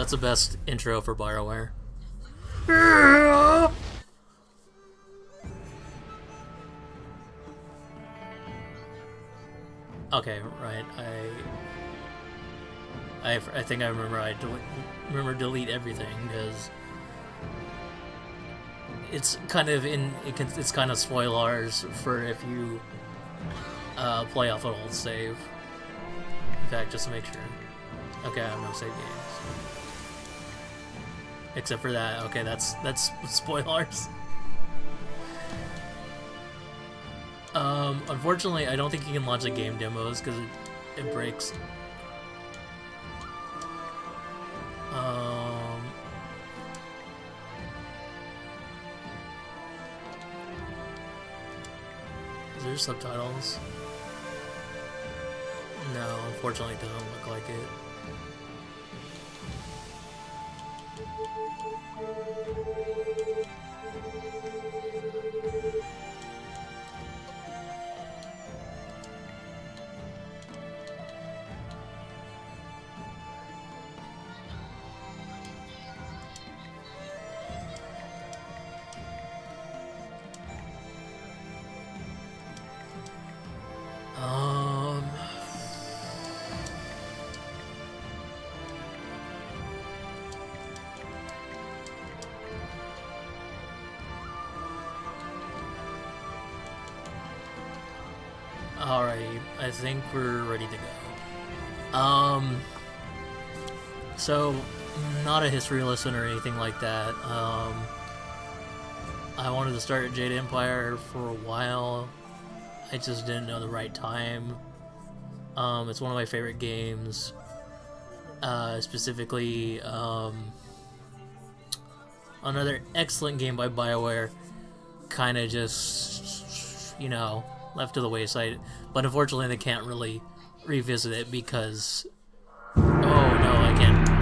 That's the best intro for BioWare. Okay, right. I think I remember. Remember delete everything because it's kind of it's kind of spoilers for if you play off an old save. In fact, just to make sure. Okay, I have no save games. Except for that. Okay, that's spoilers. Unfortunately, I don't think you can launch the game demos because it breaks. Is there subtitles? No, unfortunately, it doesn't look like it. Alrighty, I think we're ready to go. So, not a history lesson or anything like that. I wanted to start Jade Empire for a while. I just didn't know the right time. It's one of my favorite games. Specifically, another excellent game by BioWare. Kind of just, you know, left to the wayside, but unfortunately they can't really revisit it because oh no,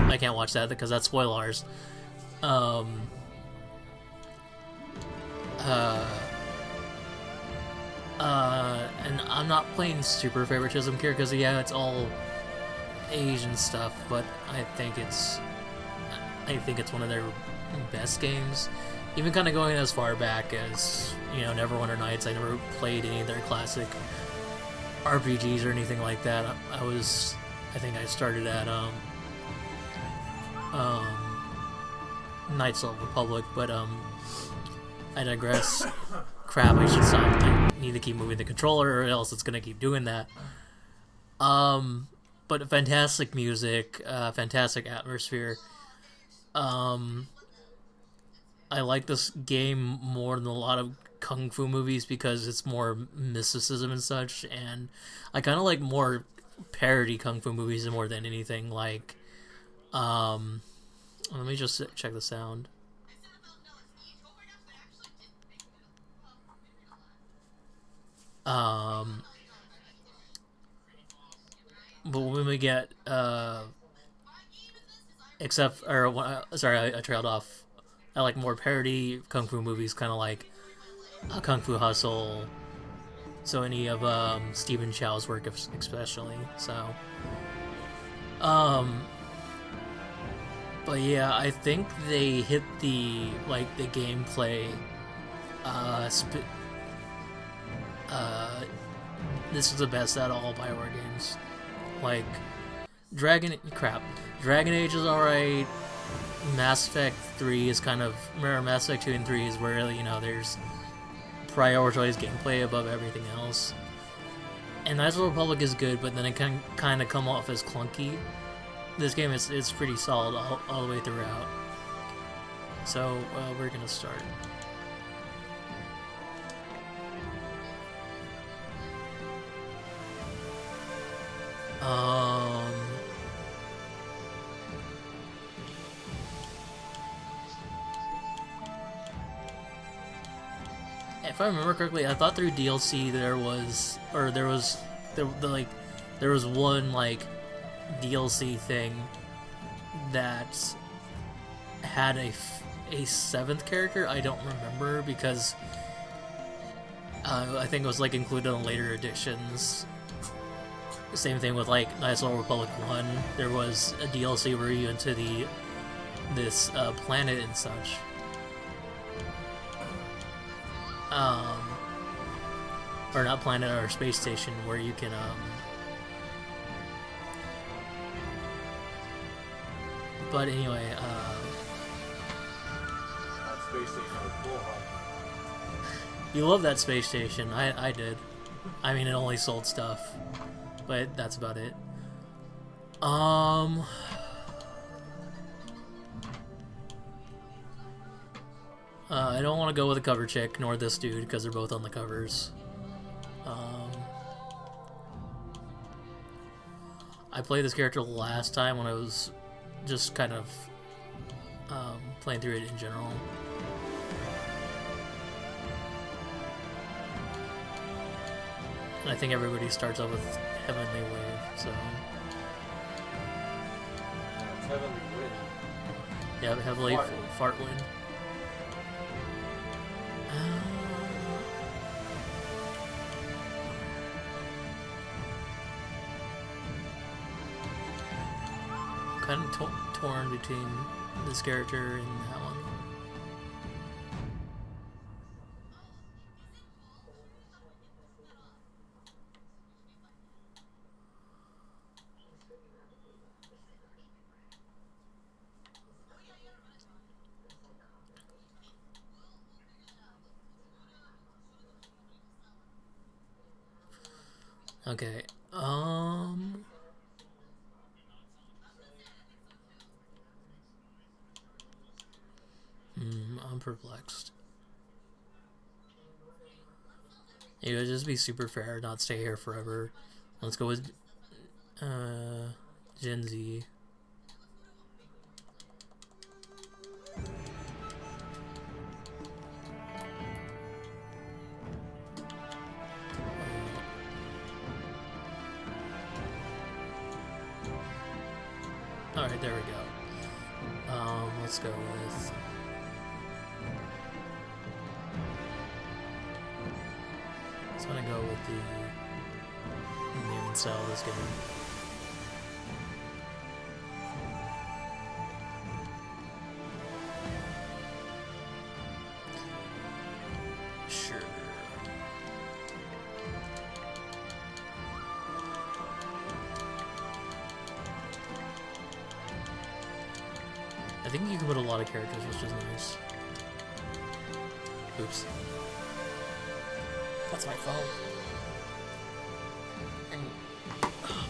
I can't watch that because that's spoilers. And I'm not playing super favoritism here because yeah, it's all Asian stuff, but I think it's one of their best games. Even kind of going as far back as, you know, Neverwinter Nights. I never played any of their classic RPGs or anything like that. I think I started at Knights of the Republic, but I digress. Crap, I should stop. I need to keep moving the controller or else it's gonna keep doing that. But fantastic music, fantastic atmosphere. I like this game more than a lot of kung fu movies because it's more mysticism and such, and I kind of like more parody kung fu movies more than anything. Like, let me just check the sound. But when we get sorry, I trailed off. I like more parody kung fu movies, kind of like Kung Fu Hustle. So any of Stephen Chow's work, especially. So, but yeah, I think they hit the gameplay. This is the best out of all BioWare games. Like Dragon Age is alright. Mass Effect 3 is kind of... Remember, Mass Effect 2 and 3 is where, you know, there's prioritized gameplay above everything else. And Knights of the Republic is good, but then it can kind of come off as clunky. This game is pretty solid all the way throughout. So, we're gonna start. If I remember correctly, I thought through DLC there was one like DLC thing that had a 7th character. I don't remember because I think it was like included in later editions. Same thing with like Knights of the Republic 1. There was a DLC where you went to the this planet and such. Or not planet, or space station where you can but anyway, That space station was cool, huh? you love that space station. I did. I mean, it only sold stuff, but that's about it. I don't want to go with a cover chick nor this dude because they're both on the covers. I played this character last time when I was just kind of playing through it in general. And I think everybody starts off with Heavenly Wave, so... It's Heavenly Wind. Yeah, Heavenly Fart Wind. Kind of torn between this character and that one. Okay, I'm perplexed. You gotta just be super fair, not stay here forever. Let's go with, Gen Z. Alright, there we go. Let's go with... I'm gonna go with the main style of this game. Sure. I think you can put a lot of characters, which is nice. Oops. That's my phone.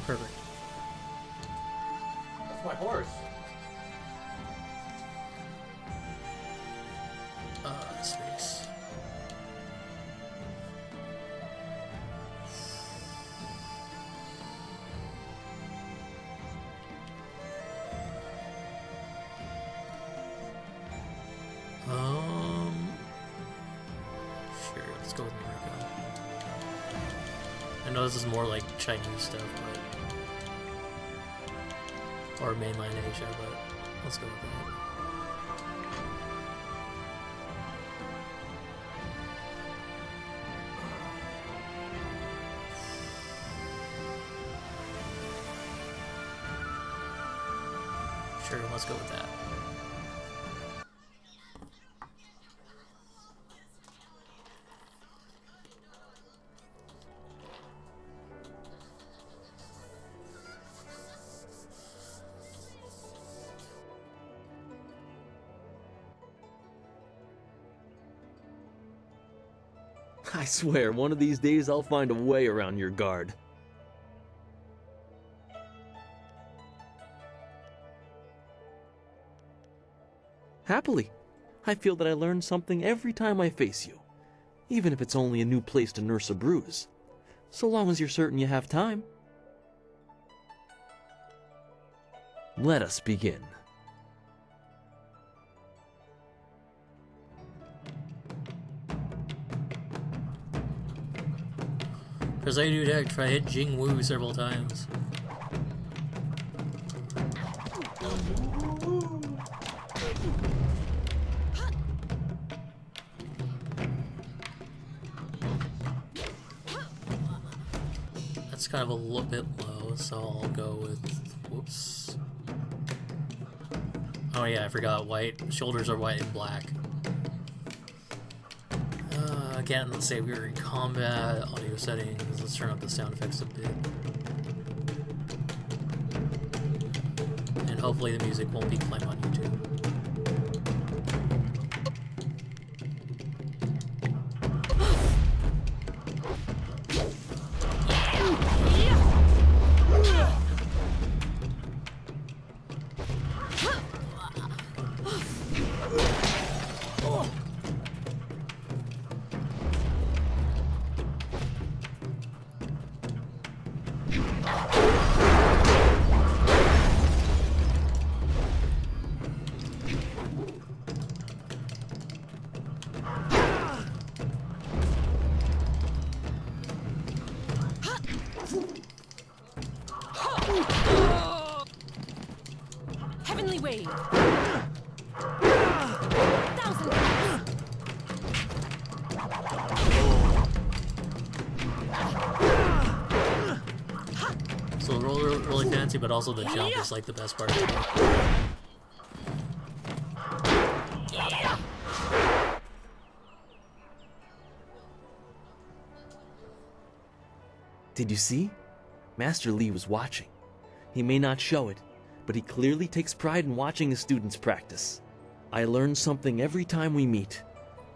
Perfect. That's my horse. Space. Sure, let's go with America. I know this is more like Chinese stuff, but... or mainland Asia, but let's go with that. Sure, let's go with that. I swear, one of these days I'll find a way around your guard. Happily. I feel that I learn something every time I face you, even if it's only a new place to nurse a bruise, so long as you're certain you have time. Let us begin. Because I do detect, I hit Jing Wu several times. That's kind of a little bit low, so I'll go with... whoops. Oh yeah, I forgot. White shoulders are white and black. Again, let's say we were in combat, audio settings. Let's turn up the sound effects a bit, and hopefully the music won't be playing on YouTube. Heavenly wave. Thousand. So the roll really fancy, but also the jump is like the best part. Did you see? Master Lee was watching. He may not show it, but he clearly takes pride in watching his students practice. I learn something every time we meet,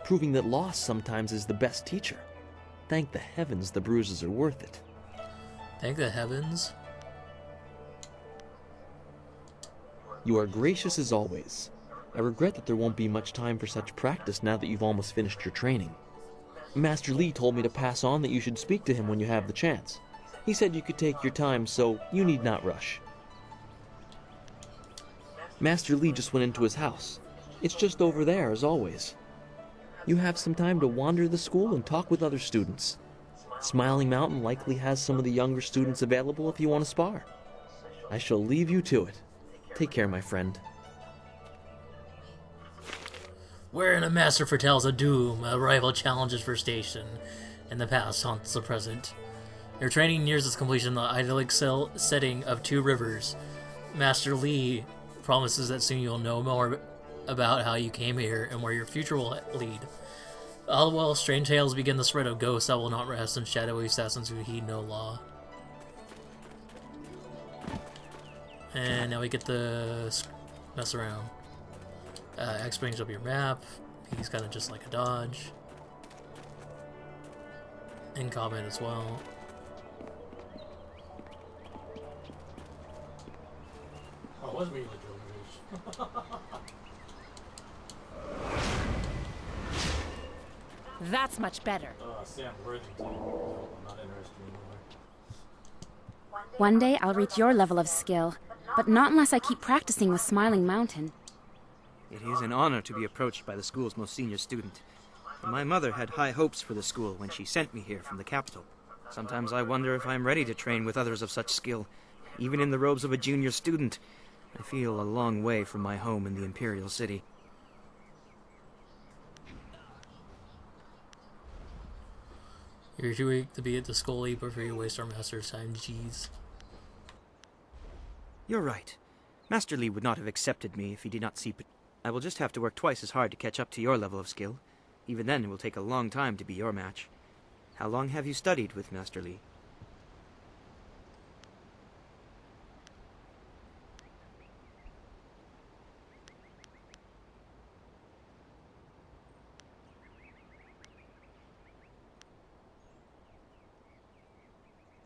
proving that loss sometimes is the best teacher. Thank the heavens the bruises are worth it. Thank the heavens. You are gracious as always. I regret that there won't be much time for such practice now that you've almost finished your training. Master Lee told me to pass on that you should speak to him when you have the chance. He said you could take your time, so you need not rush. Master Lee just went into his house. It's just over there, as always. You have some time to wander the school and talk with other students. Smiling Mountain likely has some of the younger students available if you want to spar. I shall leave you to it. Take care, my friend. Wherein a master foretells a doom, a rival challenges for station, and the past haunts the present. Your training nears its completion in the idyllic setting of two rivers. Master Lee promises that soon you'll know more about how you came here and where your future will lead. All the while, strange tales begin the spread of ghosts that will not rest and shadowy assassins who heed no law. And now we get to mess around. X brings up your map. He's kind of just like a dodge. In combat as well. I was reading the Joker. That's much better. Sam Worthington. I'm not interested anymore. One day I'll reach your level of skill, but not unless I keep practicing with Smiling Mountain. It is an honor to be approached by the school's most senior student. My mother had high hopes for the school when she sent me here from the capital. Sometimes I wonder if I'm ready to train with others of such skill. Even in the robes of a junior student, I feel a long way from my home in the Imperial City. You're too weak to be at the Skull Leap before you waste our master's time, jeez. You're right. Master Lee would not have accepted me if he did not see I will just have to work twice as hard to catch up to your level of skill. Even then, it will take a long time to be your match. How long have you studied with Master Lee?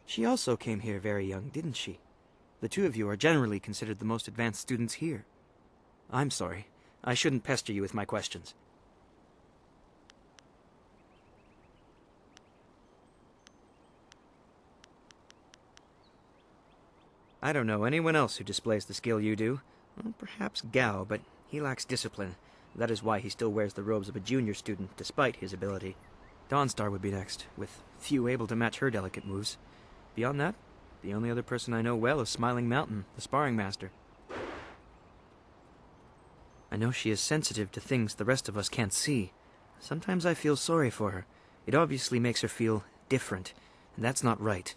She also came here very young, didn't she? The two of you are generally considered the most advanced students here. I'm sorry. I shouldn't pester you with my questions. I don't know anyone else who displays the skill you do. Well, perhaps Gao, but he lacks discipline. That is why he still wears the robes of a junior student, despite his ability. Dawnstar would be next, with few able to match her delicate moves. Beyond that, the only other person I know well is Smiling Mountain, the sparring master. I know she is sensitive to things the rest of us can't see. Sometimes I feel sorry for her. It obviously makes her feel different, and that's not right.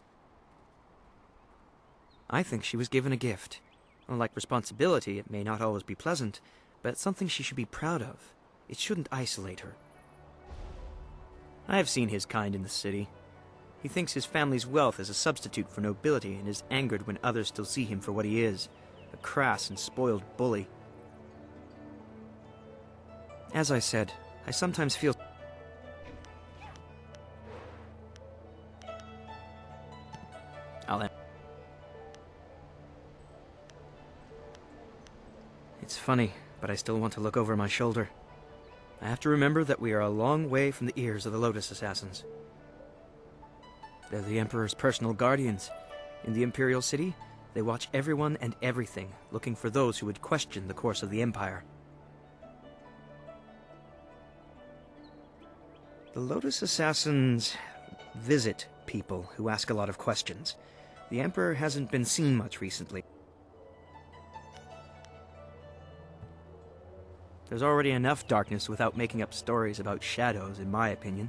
I think she was given a gift. Unlike responsibility, it may not always be pleasant, but it's something she should be proud of. It shouldn't isolate her. I have seen his kind in the city. He thinks his family's wealth is a substitute for nobility and is angered when others still see him for what he is, a crass and spoiled bully. As I said, I sometimes feel... I'll end. It's funny, but I still want to look over my shoulder. I have to remember that we are a long way from the ears of the Lotus Assassins. They're the Emperor's personal guardians. In the Imperial City, they watch everyone and everything, looking for those who would question the course of the Empire. The Lotus Assassins visit people who ask a lot of questions. The Emperor hasn't been seen much recently. There's already enough darkness without making up stories about shadows, in my opinion.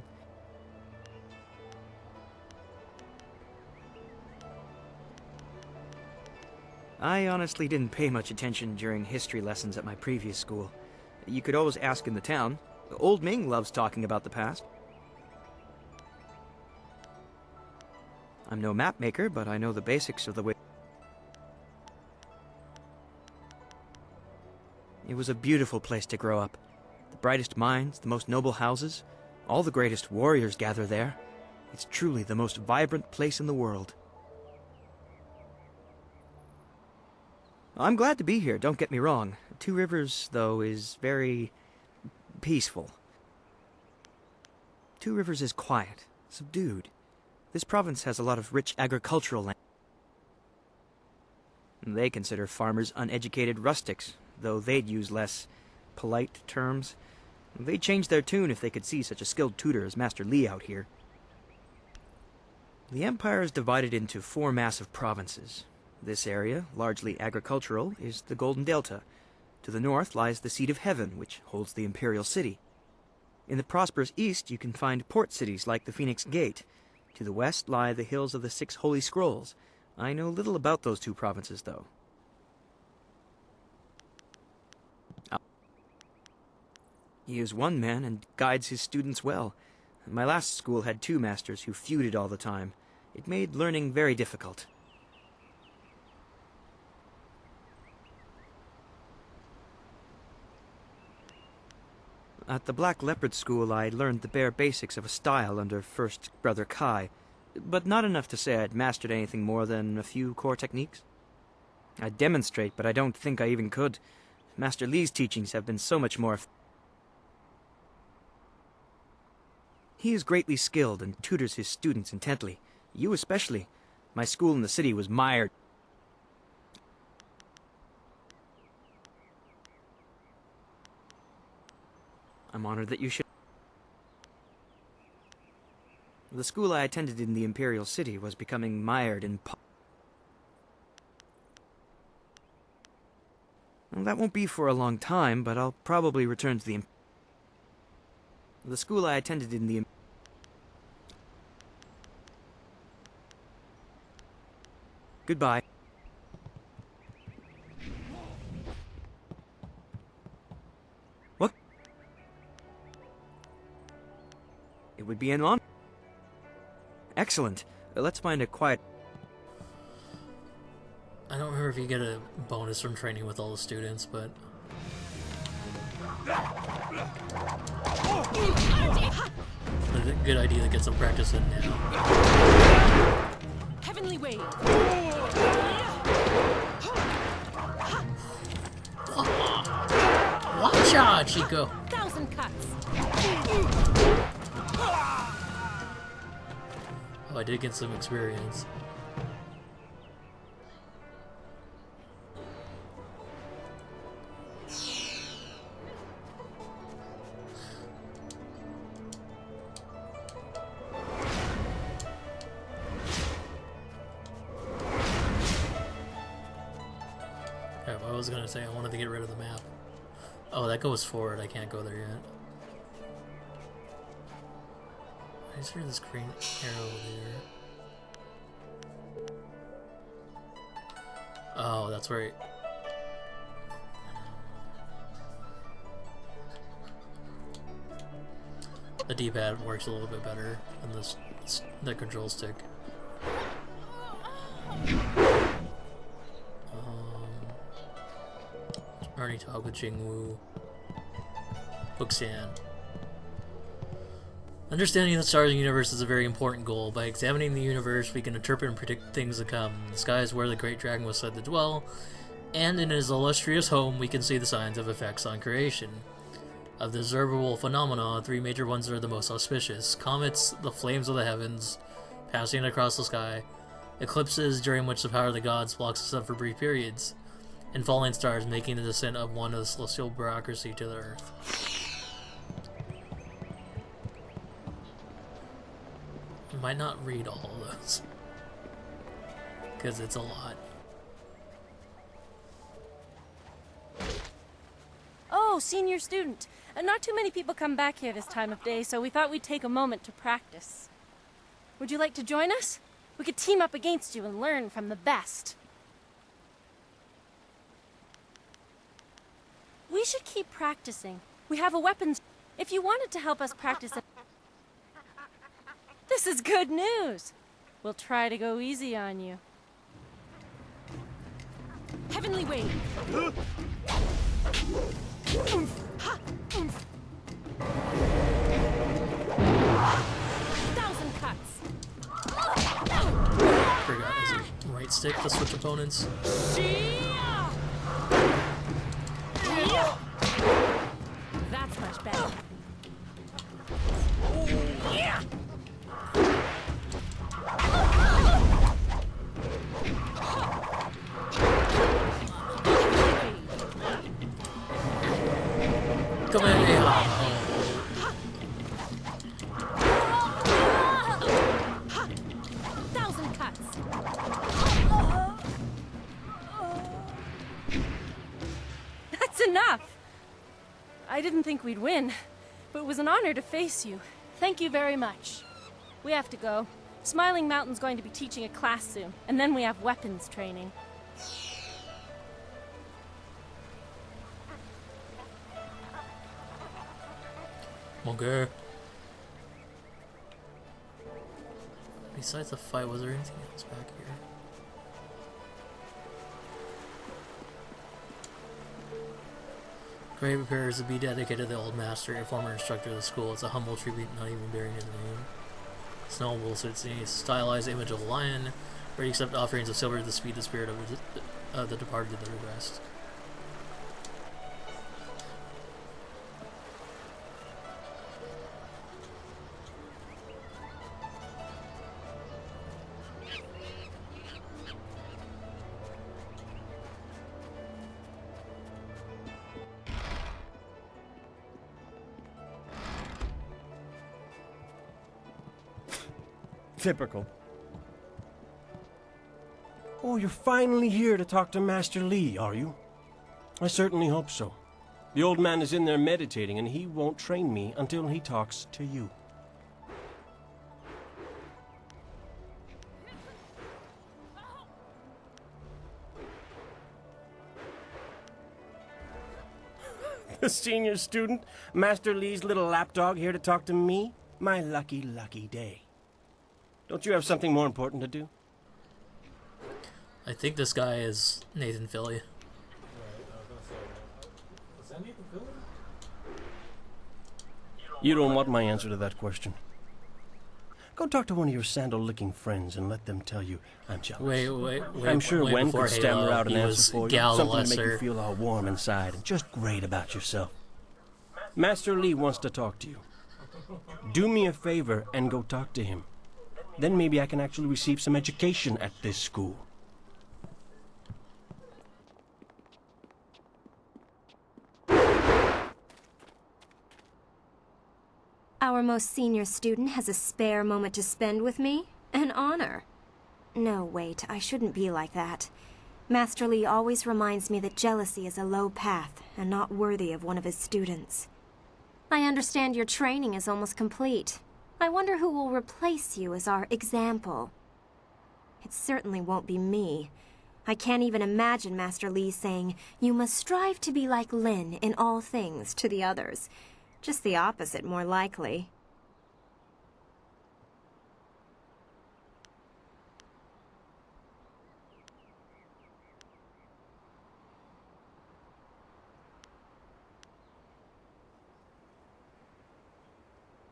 I honestly didn't pay much attention during history lessons at my previous school. You could always ask in the town. Old Ming loves talking about the past. I'm no map maker, but I know the basics of the way. It was a beautiful place to grow up. The brightest minds, the most noble houses, all the greatest warriors gather there. It's truly the most vibrant place in the world. I'm glad to be here, don't get me wrong. Two Rivers, though, is very peaceful. Two Rivers is quiet, subdued. This province has a lot of rich agricultural land. They consider farmers uneducated rustics, though they'd use less polite terms. They'd change their tune if they could see such a skilled tutor as Master Li out here. The Empire is divided into 4 massive provinces. This area, largely agricultural, is the Golden Delta. To the north lies the Seat of Heaven, which holds the Imperial City. In the prosperous east, you can find port cities like the Phoenix Gate. To the west lie the hills of the 6 Holy Scrolls. I know little about those 2 provinces, though. He is one man and guides his students well. My last school had 2 masters who feuded all the time. It made learning very difficult. At the Black Leopard School, I learned the bare basics of a style under First Brother Kai, but not enough to say I'd mastered anything more than a few core techniques. I'd demonstrate, but I don't think I even could. Master Li's teachings have been so much more... He is greatly skilled and tutors his students intently. You especially. My school in the city was mired. I'm honored that you should... The school I attended in the Imperial City was becoming mired in... Well, that won't be for a long time, but I'll probably return to the school I attended in the... Goodbye. What? It would be an honor. Excellent. Let's find a quiet... I don't remember if you get a bonus from training with all the students, but... But a good idea to get some practice in now. Heavenly wave. Watch out, Chico! 1,000 cuts. Oh, I did get some experience. I was gonna say I wanted to get rid of the map. Oh, that goes forward. I can't go there yet. I just heard this green arrow there. Oh, that's right. the D-pad works a little bit better than the control stick. Already talked with Jingwu. Hooksan. Understanding the stars and universe is a very important goal. By examining the universe, we can interpret and predict things to come. The sky is where the great dragon was said to dwell, and in his illustrious home, we can see the signs of effects on creation. Of the observable phenomena, 3 major ones are the most auspicious: comets, the flames of the heavens, passing across the sky; eclipses, during which the power of the gods blocks the sun for brief periods; and falling stars, making the descent of one of the celestial bureaucracy to the earth. I might not read all of those, because it's a lot. Oh, senior student. Not too many people come back here this time of day, so we thought we'd take a moment to practice. Would you like to join us? We could team up against you and learn from the best. We should keep practicing. We have a weapons... If you wanted to help us practice... This is good news. We'll try to go easy on you. Heavenly Wave. 1,000 cuts. Forgot, is it right stick to switch opponents? That's much better. Come in here. 1,000 cuts. That's enough. I didn't think we'd win, but it was an honor to face you. Thank you very much. We have to go. Smiling Mountain's going to be teaching a class soon, and then we have weapons training. Okay. Besides the fight, was there anything else back here? Gray prepares to be dedicated to the old master, a former instructor of the school. It's a humble tribute, not even bearing his name. Snowball sits in a stylized image of a lion, where you accept offerings of silver to speed the spirit of the departed to the rest. Typical. Oh, you're finally here to talk to Master Lee, are you? I certainly hope so. The old man is in there meditating, and he won't train me until he talks to you. The senior student, Master Lee's little lapdog, here to talk to me? My lucky, lucky day. Don't you have something more important to do? I think this guy is Nathan Philly. Right, I was gonna say, is that Nathan Philly? You don't want my answer to that question. Go talk to one of your sandal-licking friends and let them tell you I'm jealous. Wait. I'm sure way Wen before could stammer Halo, out an he answer was for you. Gal Something to make Lesser. you feel all warm inside and just great about yourself. Master Lee wants to talk to you. Do me a favor and go talk to him. Then maybe I can actually receive some education at this school. Our most senior student has a spare moment to spend with me? An honor. No, wait, I shouldn't be like that. Master Lee always reminds me that jealousy is a low path and not worthy of one of his students. I understand your training is almost complete. I wonder who will replace you as our example. It certainly won't be me. I can't even imagine Master Lee saying, "You must strive to be like Lin in all things," to the others. Just the opposite, more likely.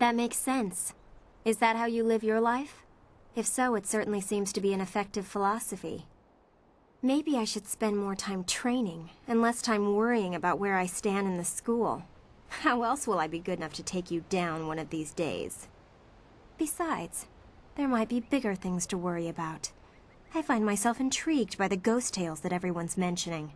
That makes sense. Is that how you live your life? If so, it certainly seems to be an effective philosophy. Maybe I should spend more time training, and less time worrying about where I stand in the school. How else will I be good enough to take you down one of these days? Besides, there might be bigger things to worry about. I find myself intrigued by the ghost tales that everyone's mentioning.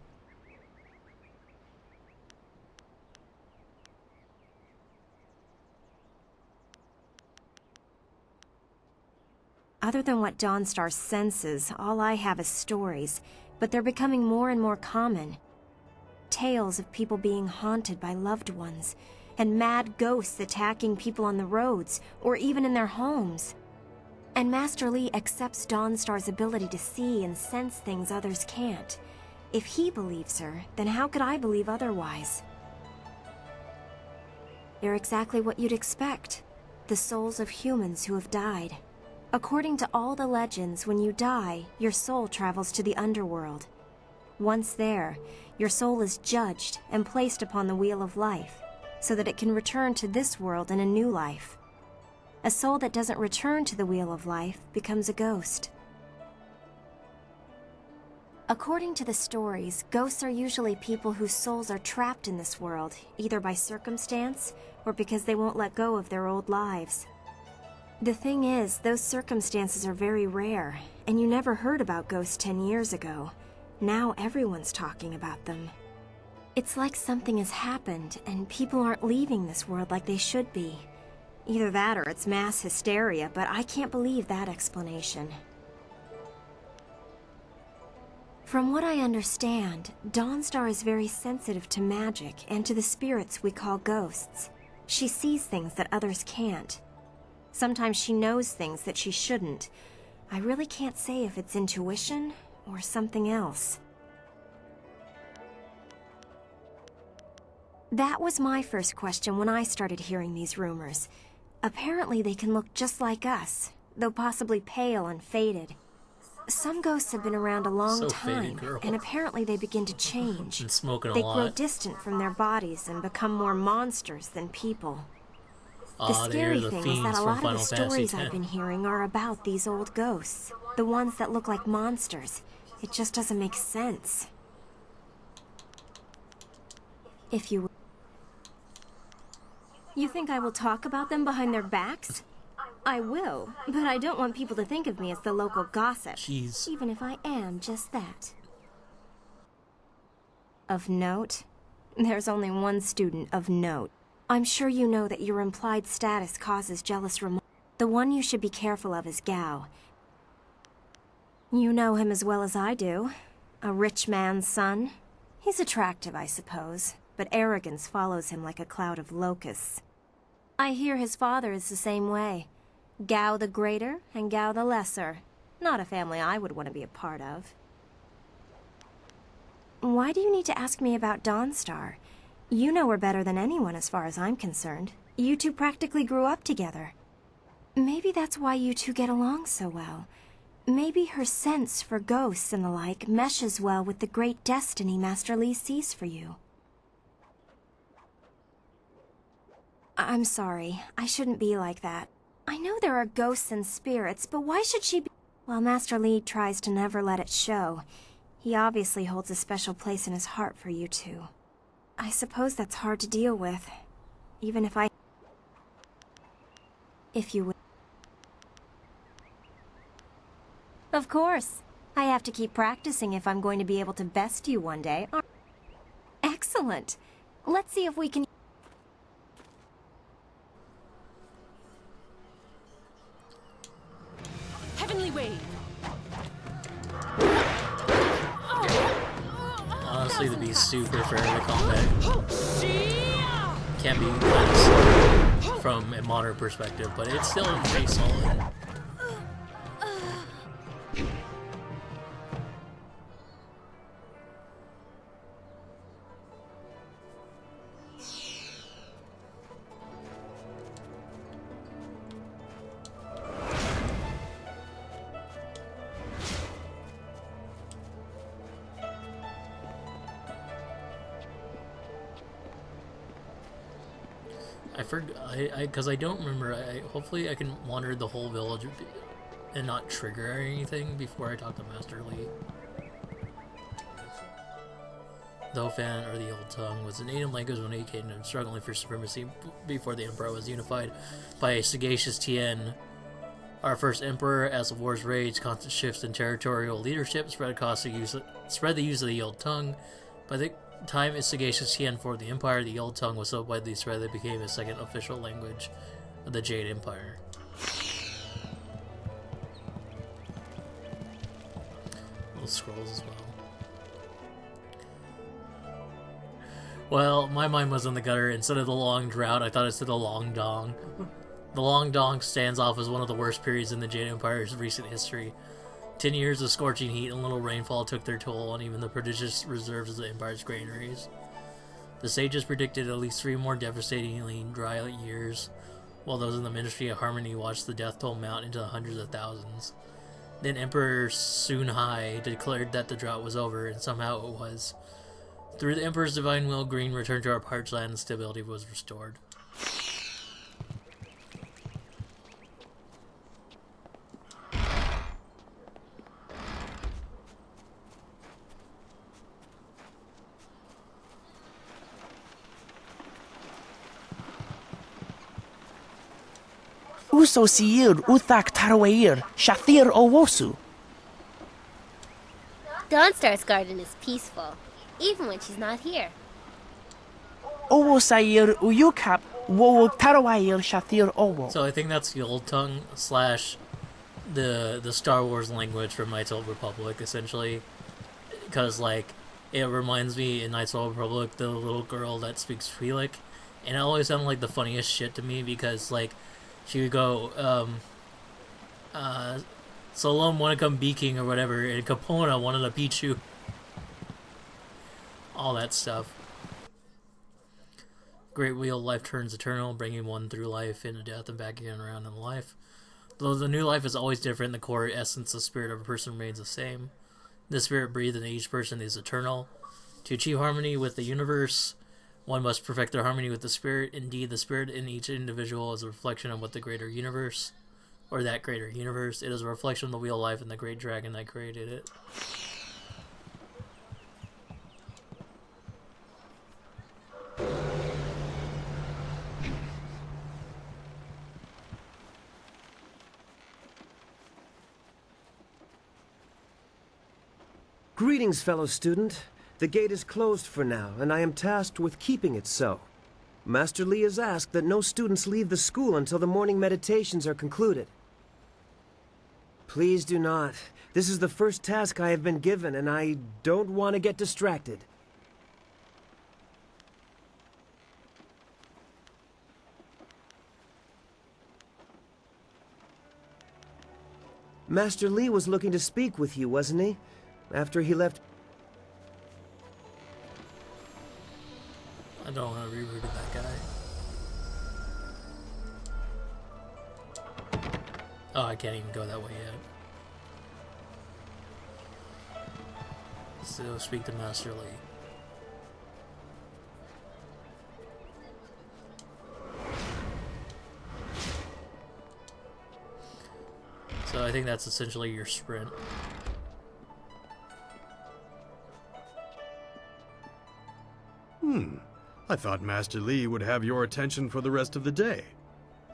Other than what Dawnstar senses, all I have is stories, but they're becoming more and more common. Tales of people being haunted by loved ones, and mad ghosts attacking people on the roads, or even in their homes. And Master Li accepts Dawnstar's ability to see and sense things others can't. If he believes her, then how could I believe otherwise? They're exactly what you'd expect. The souls of humans who have died. According to all the legends, when you die, your soul travels to the underworld. Once there, your soul is judged and placed upon the wheel of life, so that it can return to this world in a new life. A soul that doesn't return to the wheel of life becomes a ghost. According to the stories, ghosts are usually people whose souls are trapped in this world, either by circumstance or because they won't let go of their old lives. The thing is, those circumstances are very rare, and you never heard about ghosts 10 years ago. Now everyone's talking about them. It's like something has happened, and people aren't leaving this world like they should be. Either that or it's mass hysteria, but I can't believe that explanation. From what I understand, Dawnstar is very sensitive to magic and to the spirits we call ghosts. She sees things that others can't. Sometimes she knows things that she shouldn't. I really can't say if it's intuition or something else. That was my first question when I started hearing these rumors. Apparently they can look just like us, though possibly pale and faded. Some ghosts have been around a long So time, faded, girl. and apparently they begin to change. Been smoking a They grow lot. distant from their bodies and become more monsters than people. The Ah, they are scary the thing is fiends that a from lot of Final the Fantasy stories X. I've been hearing are about these old ghosts. The ones that look like monsters. It just doesn't make sense. If you... You think I will talk about them behind their backs? I will, but I don't want people to think of me as the local gossip. Jeez. Even if I am just that. Of note? There's only one student of note. I'm sure you know that your implied status causes jealous remorse. The one you should be careful of is Gao. You know him as well as I do. A rich man's son. He's attractive, I suppose, but arrogance follows him like a cloud of locusts. I hear his father is the same way. Gao the Greater and Gao the Lesser. Not a family I would want to be a part of. Why do you need to ask me about Dawnstar? You know her better than anyone as far as I'm concerned. You two practically grew up together. Maybe that's why you two get along so well. Maybe her sense for ghosts and the like meshes well with the great destiny Master Li sees for you. I'm sorry. I shouldn't be like that. I know there are ghosts and spirits, but why should she be... While Master Li tries to never let it show, he obviously holds a special place in his heart for you two. I suppose that's hard to deal with, even if I... If you will. Of course. I have to keep practicing if I'm going to be able to best you one day. Excellent. Let's see if we can... Heavenly Wave. Honestly, to be super fair to combat can be kind of slow from a modern perspective, but it's still pretty solid. I forgot, because I don't remember. Hopefully I can wander the whole village and not trigger anything before I talk to Master Lee. The Hofan, or the Old Tongue, was a native language when it came to struggling for supremacy before the Empire was unified by a sagacious Tien. Our first Emperor, as the wars raged, constant shifts in territorial leadership spread the use of the Old Tongue. By the time its sagacious Tien formed the Empire, the Old Tongue was so widely spread that it became a second official language of the Jade Empire. Little scrolls as well. Well, my mind was in the gutter. Instead of the long drought, I thought it said the long dong. The long dong stands off as one of the worst periods in the Jade Empire's recent history. 10 years of scorching heat and little rainfall took their toll on even the prodigious reserves of the Empire's granaries. The sages predicted at least 3 more devastatingly dry years, while those in the Ministry of Harmony watched the death toll mount into the hundreds of thousands. Then Emperor Sun Hai declared that the drought was over, and somehow it was. Through the Emperor's divine will, green returned to our parched land and stability was restored. Uso siir uthak tarawair, shathir owosu. Dawnstar's garden is peaceful, even when she's not here. Owo sair uyukap, wo tarawair shathir owo. So I think that's the Old Tongue slash the Star Wars language from Knights of the Old Republic, essentially. Because, like, it reminds me in Knights of the Old Republic, the little girl that speaks Twi'lek. And it always sounded like the funniest shit to me because, like, she would go, Solom wanna come beaking or whatever, and Capona wanted to beat you. All that stuff. Great wheel, life turns eternal, bringing one through life into death and back again around in life. Though the new life is always different, the core essence of spirit of a person remains the same. The spirit breathed in each person is eternal. To achieve harmony with the universe, one must perfect their harmony with the spirit. Indeed, the spirit in each individual is a reflection of what the greater universe, or that greater universe. It is a reflection of the wheel of life and the great dragon that created it. Greetings, fellow student. The gate is closed for now, and I am tasked with keeping it so. Master Lee has asked that no students leave the school until the morning meditations are concluded. Please do not. This is the first task I have been given, and I don't want to get distracted. Master Lee was looking to speak with you, wasn't he? After he left... I don't want to reroute that guy. Oh, I can't even go that way yet. So speak to Master Lee. So I think that's essentially your sprint. I thought Master Lee would have your attention for the rest of the day.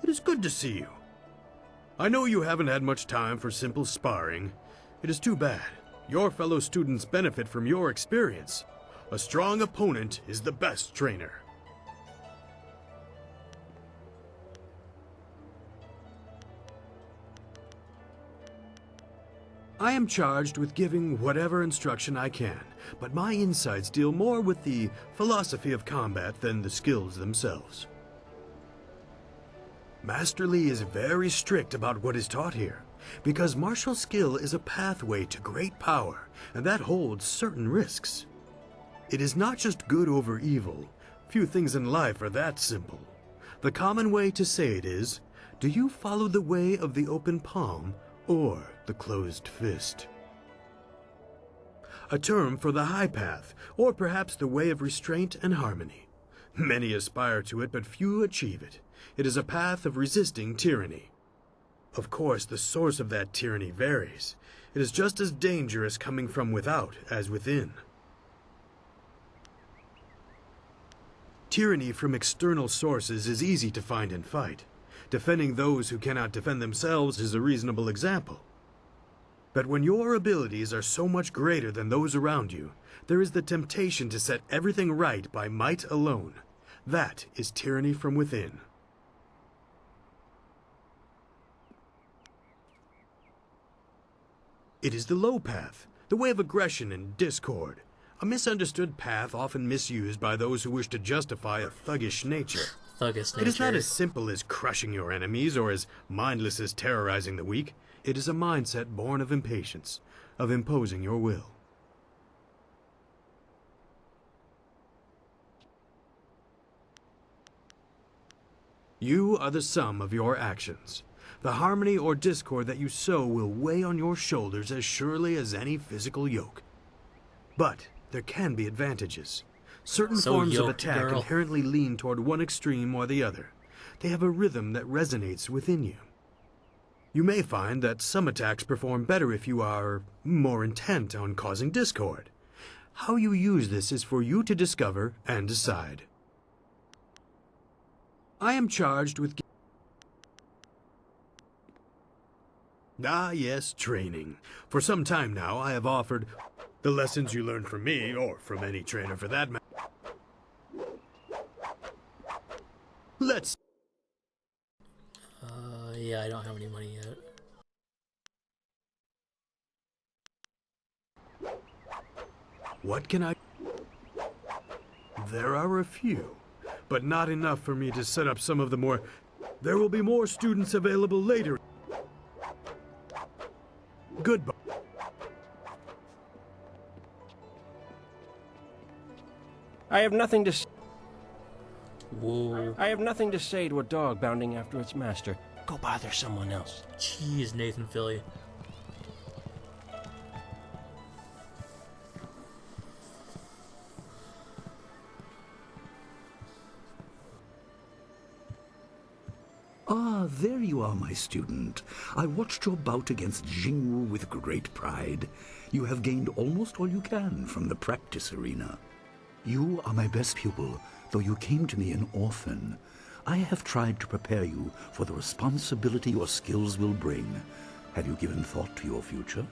It is good to see you. I know you haven't had much time for simple sparring. It is too bad. Your fellow students benefit from your experience. A strong opponent is the best trainer. I am charged with giving whatever instruction I can, but my insights deal more with the philosophy of combat than the skills themselves. Master Lee is very strict about what is taught here, because martial skill is a pathway to great power, and that holds certain risks. It is not just good over evil. Few things in life are that simple. The common way to say it is, do you follow the way of the open palm or the closed fist? A term for the high path, or perhaps the way of restraint and harmony. Many aspire to it, but few achieve it. It is a path of resisting tyranny. Of course, the source of that tyranny varies. It is just as dangerous coming from without as within. Tyranny from external sources is easy to find and fight. Defending those who cannot defend themselves is a reasonable example. But when your abilities are so much greater than those around you, there is the temptation to set everything right by might alone. That is tyranny from within. It is the low path, the way of aggression and discord. A misunderstood path often misused by those who wish to justify a thuggish nature. Thuggish nature. It is not as simple as crushing your enemies or as mindless as terrorizing the weak. It is a mindset born of impatience, of imposing your will. You are the sum of your actions. The harmony or discord that you sow will weigh on your shoulders as surely as any physical yoke. But there can be advantages. Certain forms of attack inherently lean toward one extreme or the other. They have a rhythm that resonates within you. You may find that some attacks perform better if you are more intent on causing discord. How you use this is for you to discover and decide. I am charged with... Ah, yes, training. For some time now, I have offered the lessons you learn from me, or from any trainer for that matter. Let's... Yeah, I don't have any money yet. What can I... There are a few, but not enough for me to set up some of the more... There will be more students available later. Goodbye. I have nothing to... Whoa. I have nothing to say to a dog bounding after its master. Go bother someone else. Jeez, Nathan Philly. Ah, there you are, my student. I watched your bout against Jingwu with great pride. You have gained almost all you can from the practice arena. You are my best pupil, though you came to me an orphan. I have tried to prepare you for the responsibility your skills will bring. Have you given thought to your future?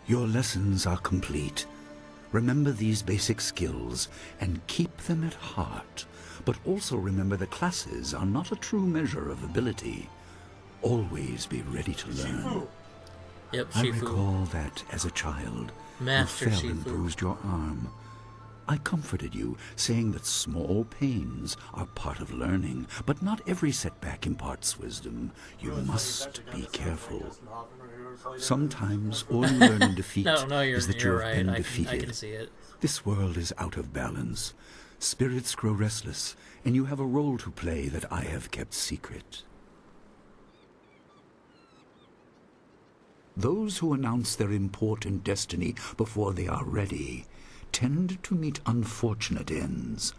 Your lessons are complete. Remember these basic skills and keep them at heart. But also remember the classes are not a true measure of ability. Always be ready to learn. Yep, I Shifu. recall that as a child, Master you fell and Shifu. bruised your arm. I comforted you, saying that small pains are part of learning, but not every setback imparts wisdom. You must be careful. Sometimes all you learn in defeat is that you have been defeated. I can see it. This world is out of balance. Spirits grow restless, and you have a role to play that I have kept secret. Those who announce their important destiny before they are ready tend to meet unfortunate ends.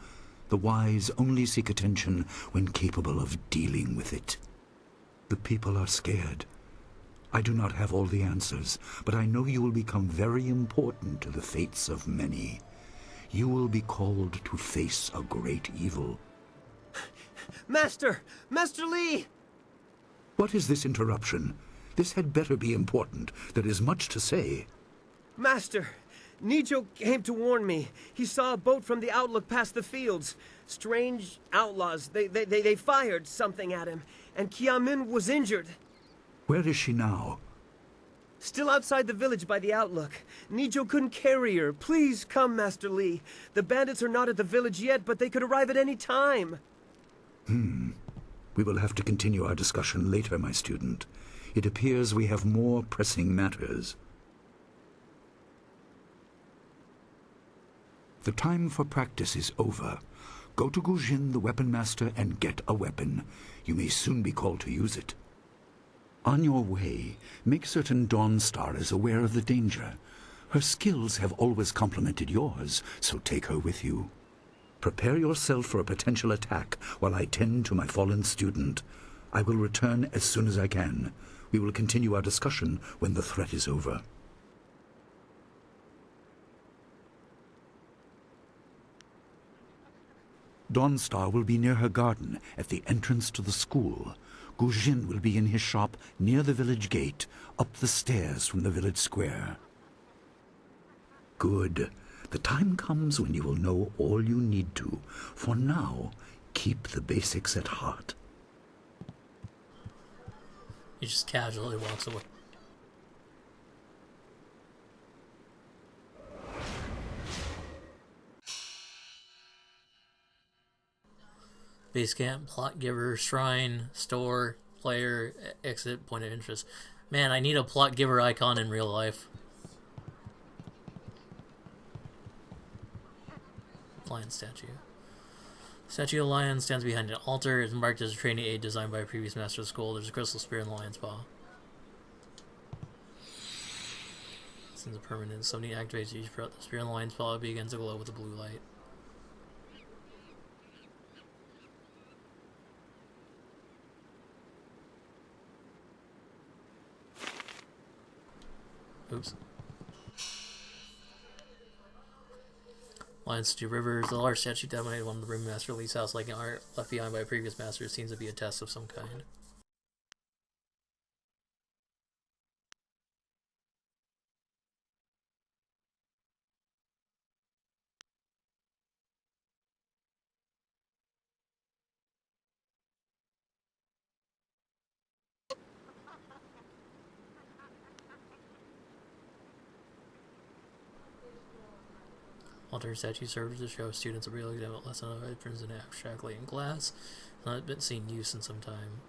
The wise only seek attention when capable of dealing with it. The people are scared. I do not have all the answers, but I know you will become very important to the fates of many. You will be called to face a great evil. Master! Master Li! What is this interruption? This had better be important. There is much to say. Master! Nijo came to warn me. He saw a boat from the outlook past the fields. Strange outlaws. They fired something at him, and Kiamin was injured. Where is she now? Still outside the village by the outlook. Nijo couldn't carry her. Please come, Master Li. The bandits are not at the village yet, but they could arrive at any time. We will have to continue our discussion later, my student. It appears we have more pressing matters. The time for practice is over. Go to Gujin, the weapon master, and get a weapon. You may soon be called to use it. On your way, make certain Dawnstar is aware of the danger. Her skills have always complemented yours, so take her with you. Prepare yourself for a potential attack while I tend to my fallen student. I will return as soon as I can. We will continue our discussion when the threat is over. Dawnstar will be near her garden at the entrance to the school. Gujin will be in his shop near the village gate, up the stairs from the village square. Good. The time comes when you will know all you need to. For now, keep the basics at heart. He just casually walks away. Base camp, plot giver, shrine, store, player, exit, point of interest. Man, I need a plot giver icon in real life. Lion statue. Statue of lion stands behind an altar. It is marked as a training aid designed by a previous master of the school. There's a crystal spear in the lion's paw. Since a permanent, somebody activates each the spear in the lion's paw begins to glow with a blue light. Oops. Lion Statue Rivers. The large statue dominated one of the room Master Lee's house, like an art left behind by a previous master. It seems to be a test of some kind. Altar statue serves to show students a real example lesson of it presented abstractly in class. Not been seen use in some time.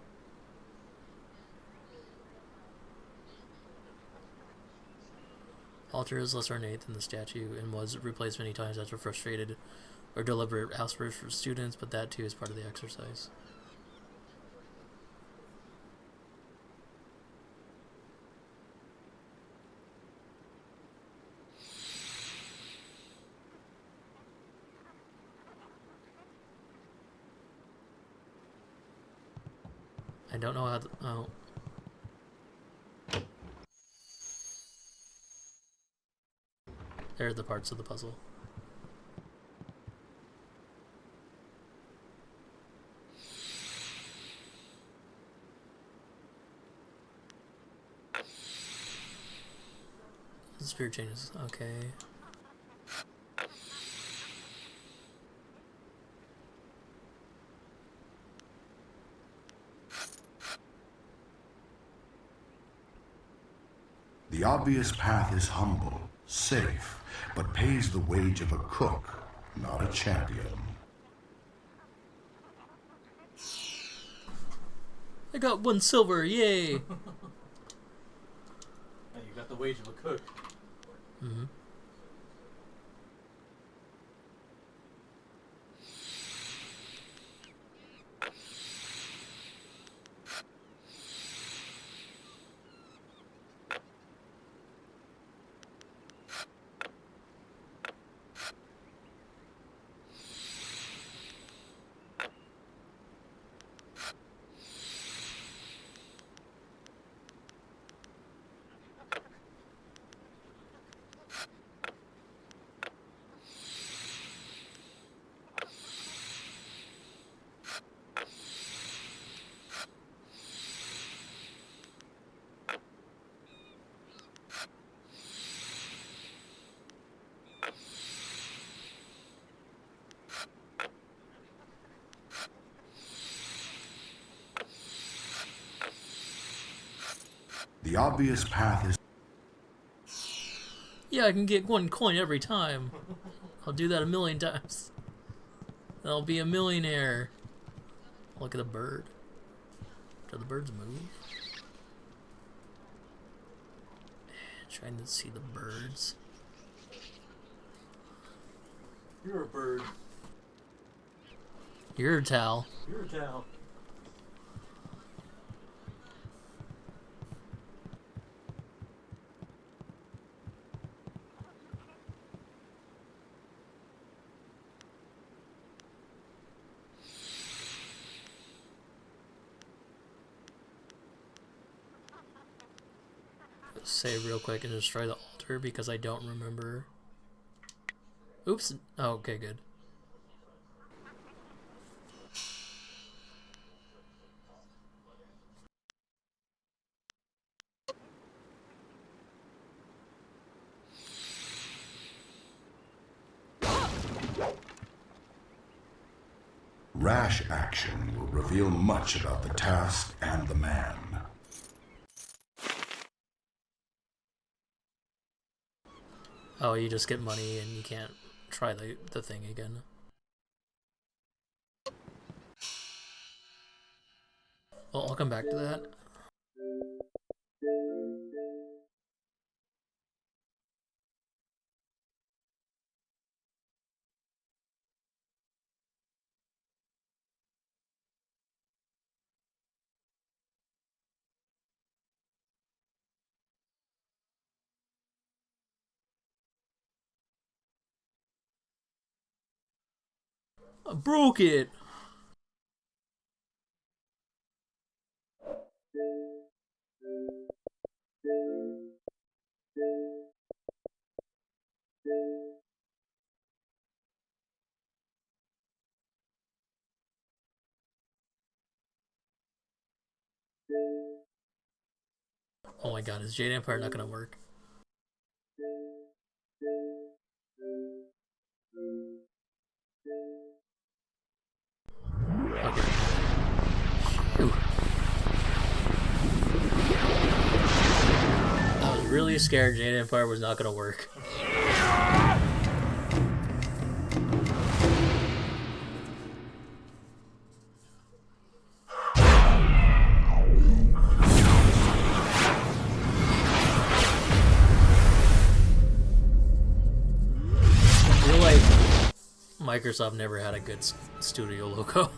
Altar is less ornate than the statue and was replaced many times after frustrated or deliberate outbursts for students, but that too is part of the exercise. I don't know how to... Oh. There are the parts of the puzzle. The spear changes. Okay. The obvious path is humble, safe, but pays the wage of a cook, not a champion. I got 1 silver, yay! Hey, you got the wage of a cook. Mm-hmm. The obvious path is... Yeah, I can get 1 coin every time. I'll do that 1,000,000 times. And I'll be a millionaire. Look at the bird. Do the birds move? Trying to see the birds. You're a bird. You're a towel. You're a towel. save real quick and destroy the altar because I don't remember. Oops. Oh, okay, good. Rash action will reveal much about the task and the man. Oh, you just get money and you can't try the thing again. Well, I'll come back to that. I broke it! Oh my god, is Jade Empire not gonna work? Okay. Phew. I was really scared Jade Empire was not gonna work. Microsoft never had a good studio logo.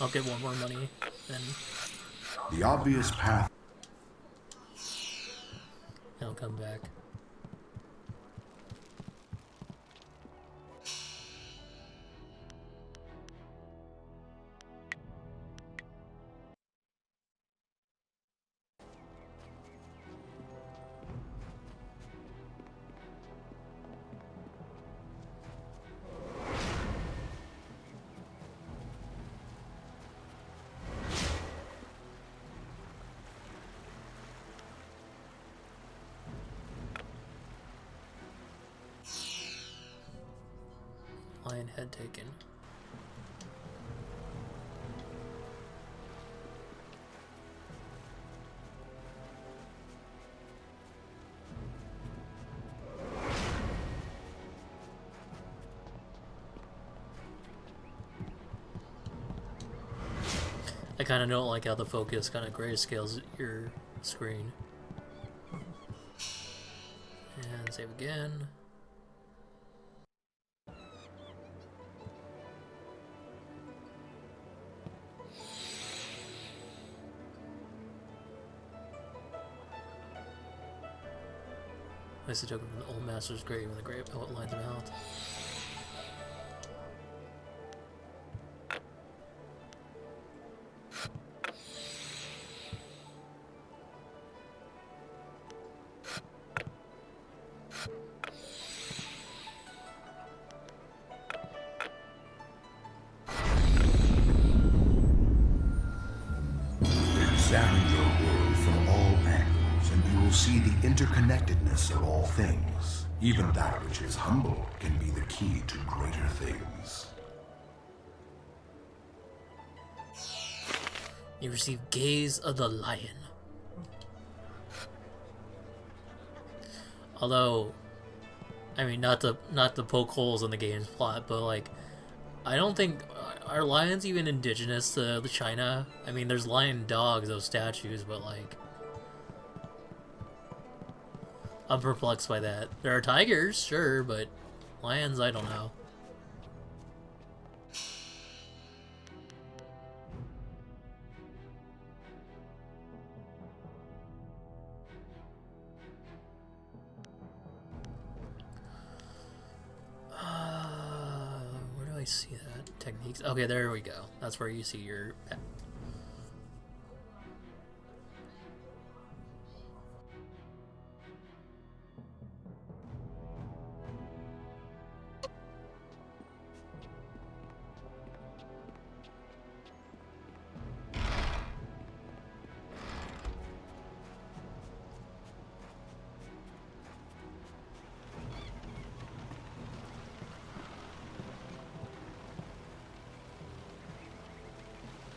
I'll get one more money, then The obvious path. I'll come back. Lion head taken. I kind of don't like how the focus kind of grayscales your screen. And save again. Place the token from the old master's grave when the grave outlines them out. Examine your world from all angles, and you will see the interconnectedness of all things. Even that which is humble can be the key to greater things. You receive Gaze of the Lion. Although, I mean, not to poke holes in the game's plot, but like, I don't think are lions even indigenous to the China. I mean, there's lion dogs, those statues, but like, I'm perplexed by that. There are tigers, sure, but lions, I don't know. Where do I see that? Techniques? Okay, there we go. That's where you see your pet.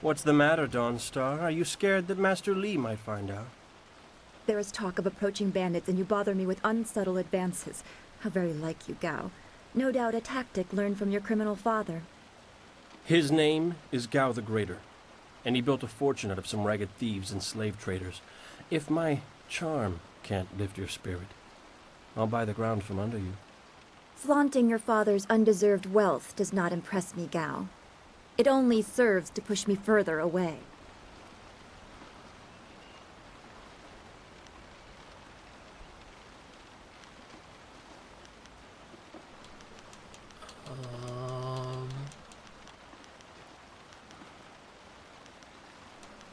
What's the matter, Dawnstar? Are you scared that Master Li might find out? There is talk of approaching bandits, and you bother me with unsubtle advances. How very like you, Gao. No doubt a tactic learned from your criminal father. His name is Gao the Greater, and he built a fortune out of some ragged thieves and slave traders. If my charm can't lift your spirit, I'll buy the ground from under you. Flaunting your father's undeserved wealth does not impress me, Gao. It only serves to push me further away.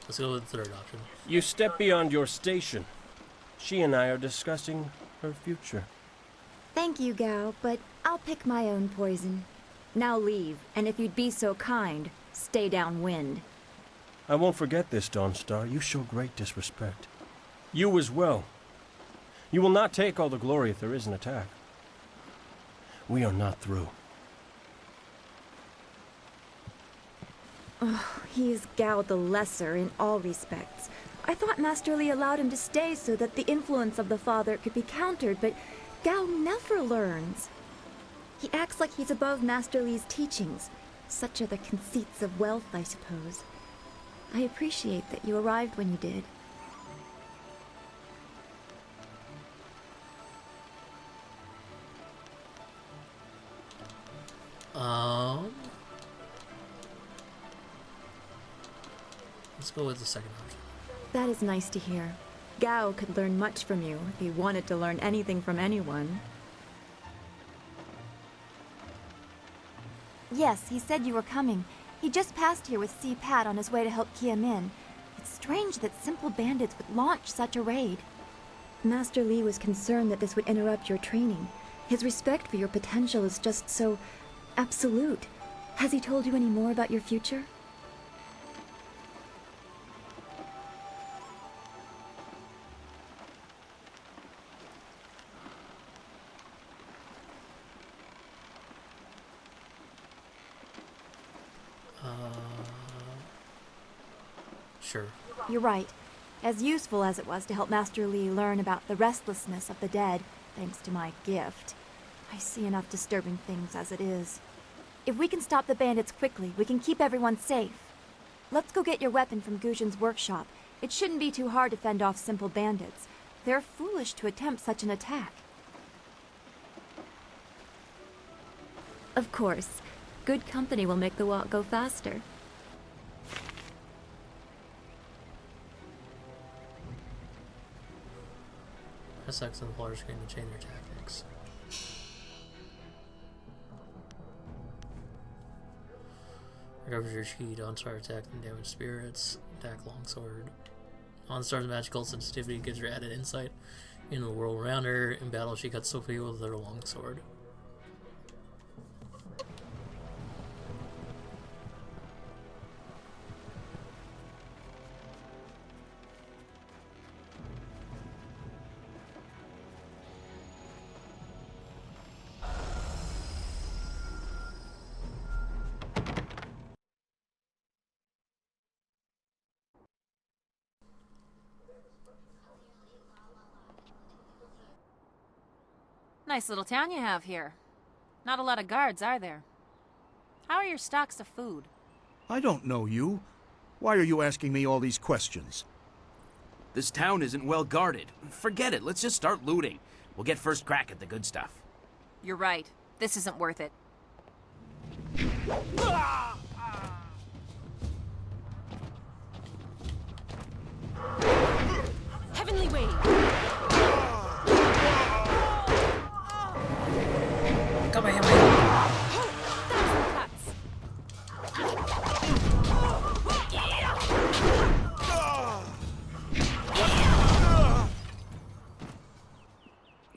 Let's go with the third option. You step beyond your station. She and I are discussing her future. Thank you, Gao, but I'll pick my own poison. Now leave, and if you'd be so kind, stay downwind. I won't forget this, Dawnstar. You show great disrespect. You as well. You will not take all the glory if there is an attack. We are not through. Oh, he is Gao the Lesser in all respects. I thought Master Li allowed him to stay so that the influence of the father could be countered, but Gao never learns. He acts like he's above Master Li's teachings. Such are the conceits of wealth, I suppose. I appreciate that you arrived when you did. Let's go with the second option. That is nice to hear. Gao could learn much from you if he wanted to learn anything from anyone. Yes, he said you were coming. He just passed here with Si Pat on his way to help Kia Min. It's strange that simple bandits would launch such a raid. Master Li was concerned that this would interrupt your training. His respect for your potential is just so absolute. Has he told you any more about your future? Sure. You're right. As useful as it was to help Master Li learn about the restlessness of the dead, thanks to my gift, I see enough disturbing things as it is. If we can stop the bandits quickly, we can keep everyone safe. Let's go get your weapon from Guzhen's workshop. It shouldn't be too hard to fend off simple bandits. They're foolish to attempt such an attack. Of course. Good company will make the walk go faster. Press X on the player screen to change their tactics. Recovers your chi, Dawnstar attack and damage spirits, attack longsword. Dawnstar's magical sensitivity gives her added insight into the world around her. In battle, she cuts Sophia with her longsword. Nice little town you have here. Not a lot of guards, are there? How are your stocks of food? I don't know you. Why are you asking me all these questions? This town isn't well guarded. Forget it, let's just start looting. We'll get first crack at the good stuff. You're right. This isn't worth it. Heavenly Wade! Come here,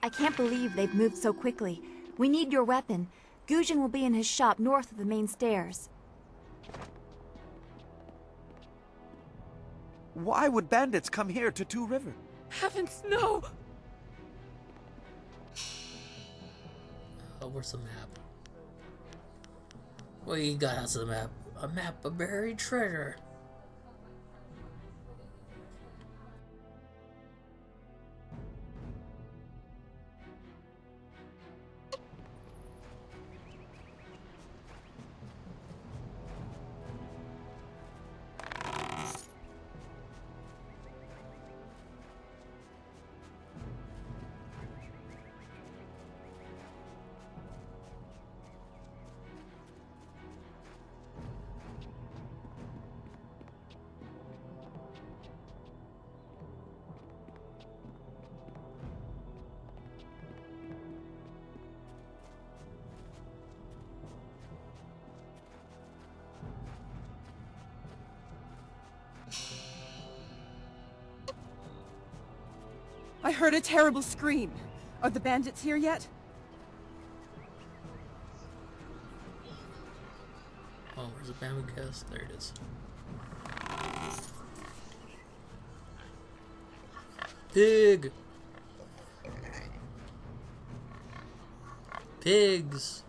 I can't believe they've moved so quickly. We need your weapon. Gujin will be in his shop north of the main stairs. Why would bandits come here to Two River? Heavens, no! Oh, where's the map? We got us a map. A map of buried treasure. I heard a terrible scream. Are the bandits here yet? Oh, where's the bamboo cast? There it is. Pig! Pigs!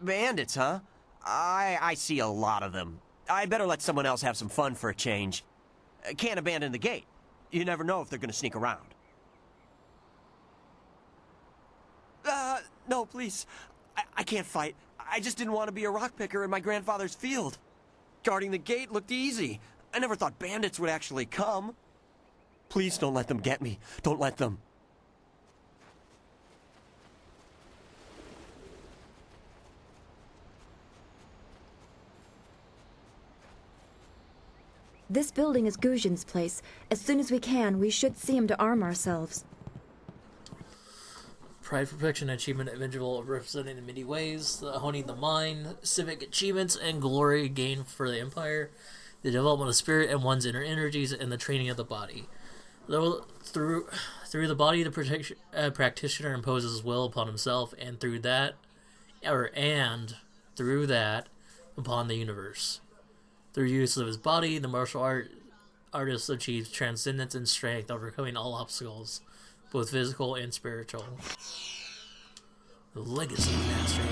Bandits, huh? I see a lot of them. I better let someone else have some fun for a change. Can't abandon the gate. You never know if they're gonna sneak around. No, please. I can't fight. I just didn't want to be a rock picker in my grandfather's field. Guarding the gate looked easy. I never thought bandits would actually come. Please don't let them get me. Don't let them. This building is Gujin's place. As soon as we can, we should see him to arm ourselves. Pride, perfection, achievement, individual represented in many ways. The honing the mind, civic achievements, and glory gained for the empire. The development of spirit and one's inner energies, and the training of the body. Though through the body, the practitioner imposes his will upon himself, and through that upon the universe. Through use of his body, the martial artist achieves transcendence and strength, overcoming all obstacles, both physical and spiritual. The legacy master.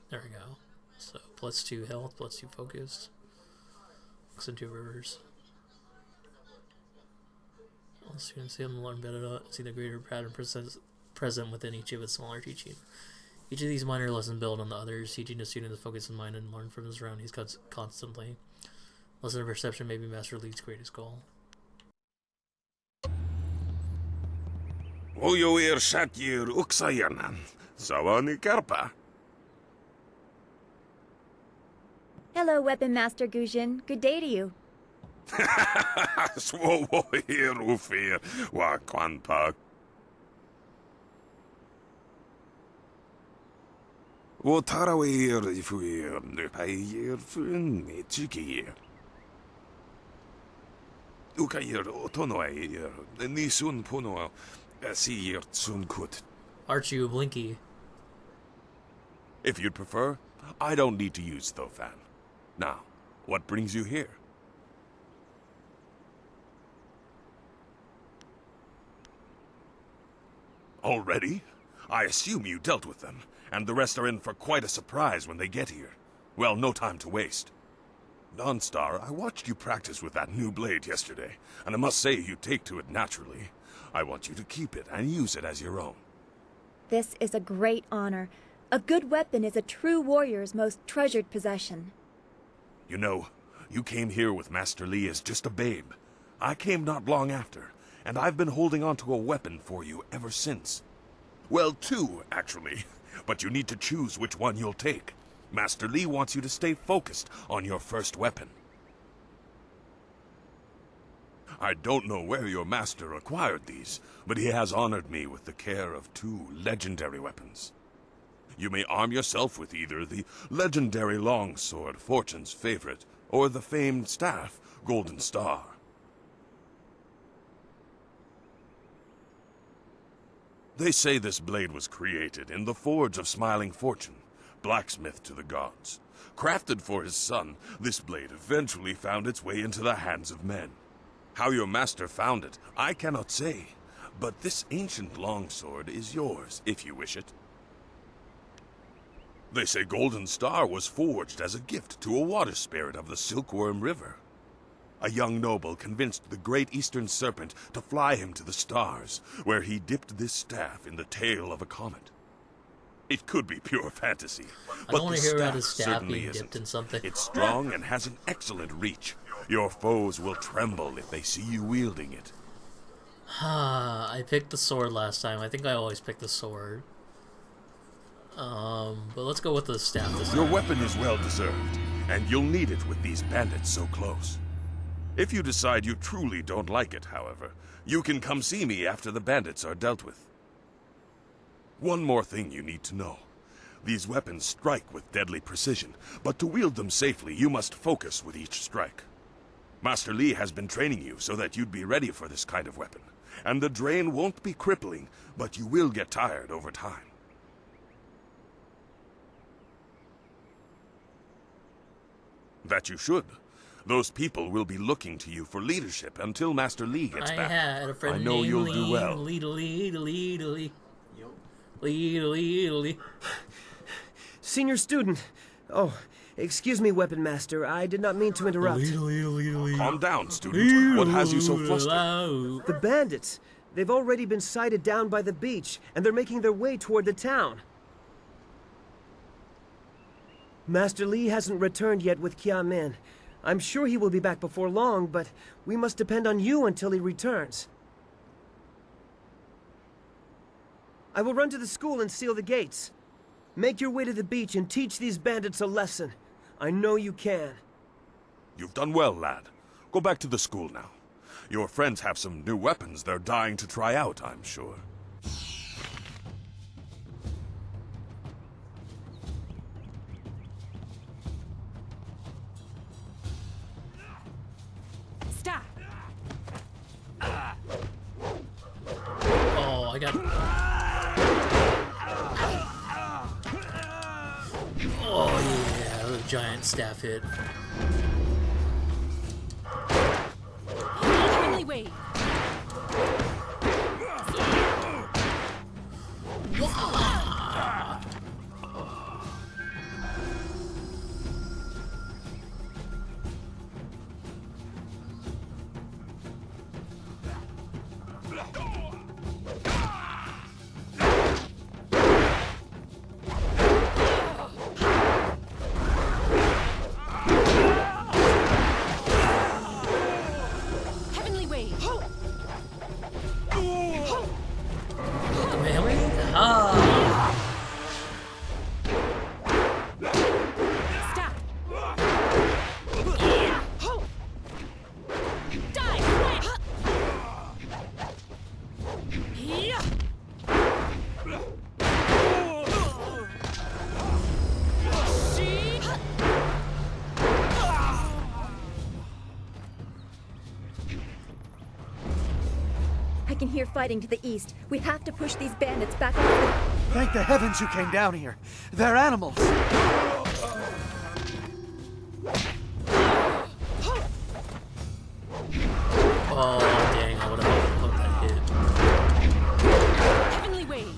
There we go. So +2 health, +2 focus. Looks into rivers. All students see them learn better, see the greater pattern present within each of its smaller teaching. Each of these minor lessons build on the others, teaching the student to focus in mind and learn from his surroundings constantly. Lesson of perception may be Master Lee's greatest goal. Ojoir Shatir Uksayanan. Sawani Karpa. Hello, Weapon Master Gujin. Good day to you. Swowo here ufir wa kwanpa. Wo tarawir ifuir nupayir fun nechikir. Ukayir otonoir nisun puno asir tsunkut. Aren't you Blinky? If you'd prefer, I don't need to use Thofan. Now, what brings you here? Already? I assume you dealt with them, and the rest are in for quite a surprise when they get here. Well, no time to waste. Dawnstar, I watched you practice with that new blade yesterday, and I must say you take to it naturally. I want you to keep it and use it as your own. This is a great honor. A good weapon is a true warrior's most treasured possession. You know, you came here with Master Li as just a babe. I came not long after, and I've been holding on to a weapon for you ever since. Well, two, actually, but you need to choose which one you'll take. Master Li wants you to stay focused on your first weapon. I don't know where your master acquired these, but he has honored me with the care of two legendary weapons. You may arm yourself with either the legendary longsword, Fortune's favorite, or the famed staff, Golden Star. They say this blade was created in the forge of Smiling Fortune, blacksmith to the gods. Crafted for his son, this blade eventually found its way into the hands of men. How your master found it, I cannot say, but this ancient longsword is yours, if you wish it. They say Golden Star was forged as a gift to a water spirit of the Silkworm River. A young noble convinced the great eastern serpent to fly him to the stars, where he dipped this staff in the tail of a comet. It could be pure fantasy, I but don't want the to hear about staff his staff certainly being isn't. dipped in something. It's strong and has an excellent reach. Your foes will tremble if they see you wielding it. I picked the sword last time. I think I always pick the sword. But let's go with the staff this time. Your weapon is well deserved, and you'll need it with these bandits so close. If you decide you truly don't like it, however, you can come see me after the bandits are dealt with. One more thing you need to know. These weapons strike with deadly precision, but to wield them safely, you must focus with each strike. Master Li has been training you so that you'd be ready for this kind of weapon, and the drain won't be crippling, but you will get tired over time. That you should. Those people will be looking to you for leadership until Master Li gets back. I had a friend I know named you'll do well. Lee. Senior student. Oh, excuse me, Weapon Master. I did not mean to interrupt. Calm down, student. What has you so flustered? The bandits. They've already been sighted down by the beach, and they're making their way toward the town. Master Li hasn't returned yet with Kia Min. I'm sure he will be back before long, but we must depend on you until he returns. I will run to the school and seal the gates. Make your way to the beach and teach these bandits a lesson. I know you can. You've done well, lad. Go back to the school now. Your friends have some new weapons they're dying to try out, I'm sure. Stop. Oh, I got... Oh, yeah, the giant staff hit. Heavenly Wave. Heavenly Wave. Stop. Dive. Yeah. I can hear fighting to the east. We have to push these bandits back off. Thank the heavens you came down here. They're animals. Oh, dang, I would have hoped that hit. Heavenly Wave.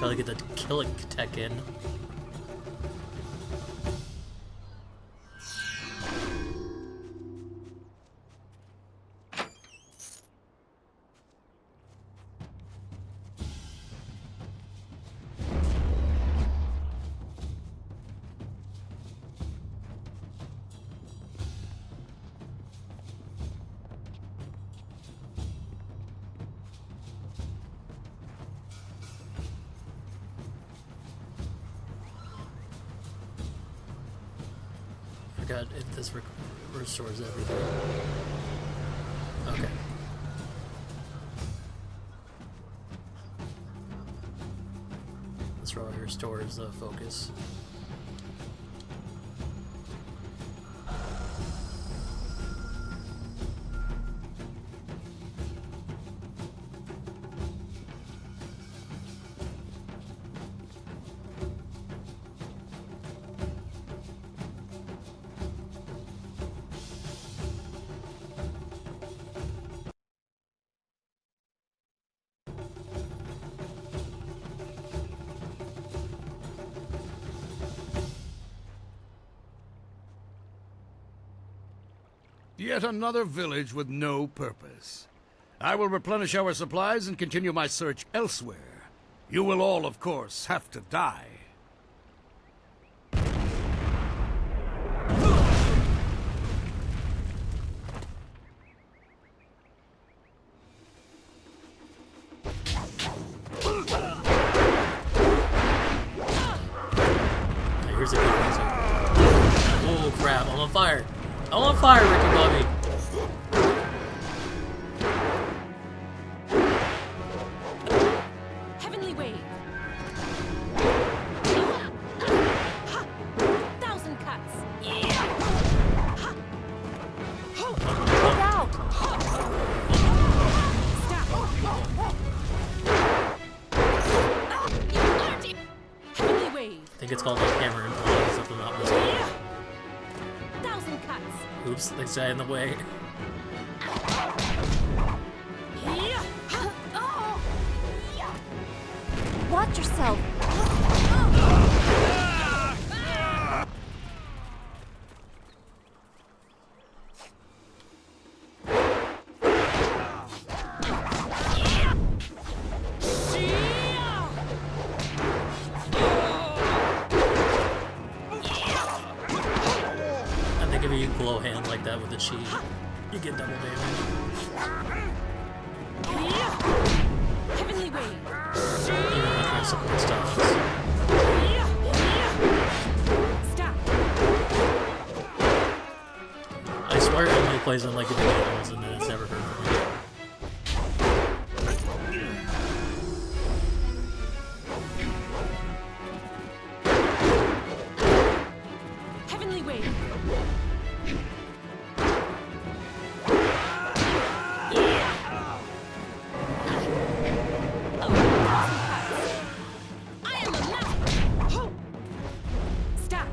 Gotta get the kill tech in. Forgot if this restores everything. Okay. This probably restores the focus. Yet another village with no purpose. I will replenish our supplies and continue my search elsewhere. You will all, of course, have to die. Here's a good reason. Oh crap, I'm on fire. I'm on fire, Ricky Bobby. Heavenly wave. 1,000 cuts. Look out! Heavenly wave. I think it's called like hammer and tongs, if I'm not mistaken. 1,000 cuts. Oops, they stay in the way. Watch yourself! I think if you blow hand like that with the chi, you get double damage. Heavenly wave. Even with my support stuff. Stop. I swear Emily plays on like the beginners and then it's never heard from me. Heavenly wave. I am a master. Stop.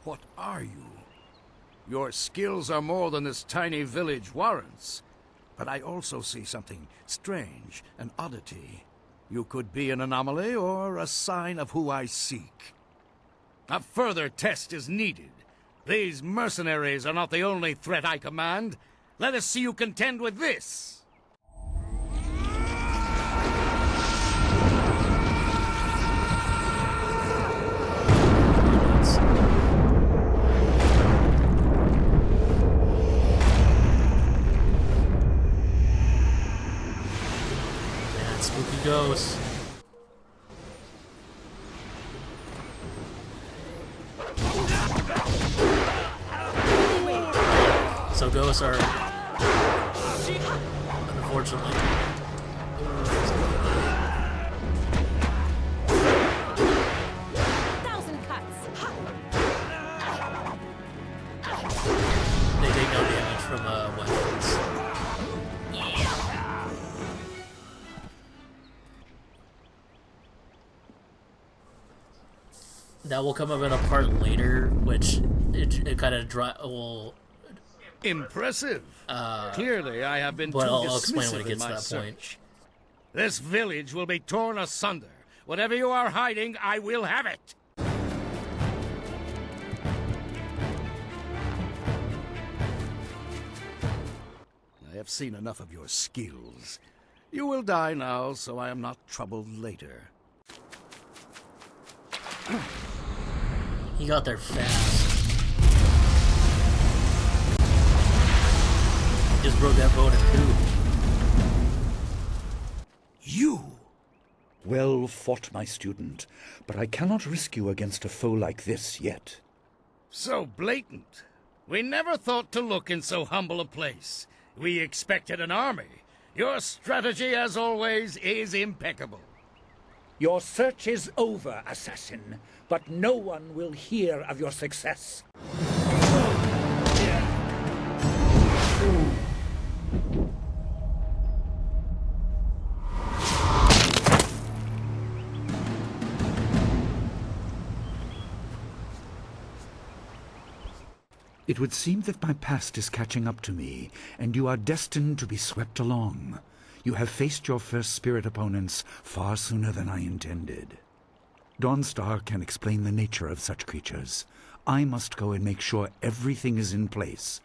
What are you? Your skills are more than this tiny village warrants. But I also see something strange, an oddity. You could be an anomaly or a sign of who I seek. A further test is needed. These mercenaries are not the only threat I command. Let us see you contend with this! Man, spooky ghosts. So ghosts are, unfortunately, they take no damage from weapons. that will come up in a part later, which it kind of will. Impressive. Clearly, I have been too but I'll explain dismissive when it gets in to my that point. search. This village will be torn asunder. Whatever you are hiding, I will have it. I have seen enough of your skills. You will die now, so I am not troubled later. He got there fast. He just broke that boat in two. You! Well fought, my student, but I cannot risk you against a foe like this yet. So blatant. We never thought to look in so humble a place. We expected an army. Your strategy, as always, is impeccable. Your search is over, assassin, but no one will hear of your success. It would seem that my past is catching up to me, and you are destined to be swept along. You have faced your first spirit opponents far sooner than I intended. Dawnstar can explain the nature of such creatures. I must go and make sure everything is in place.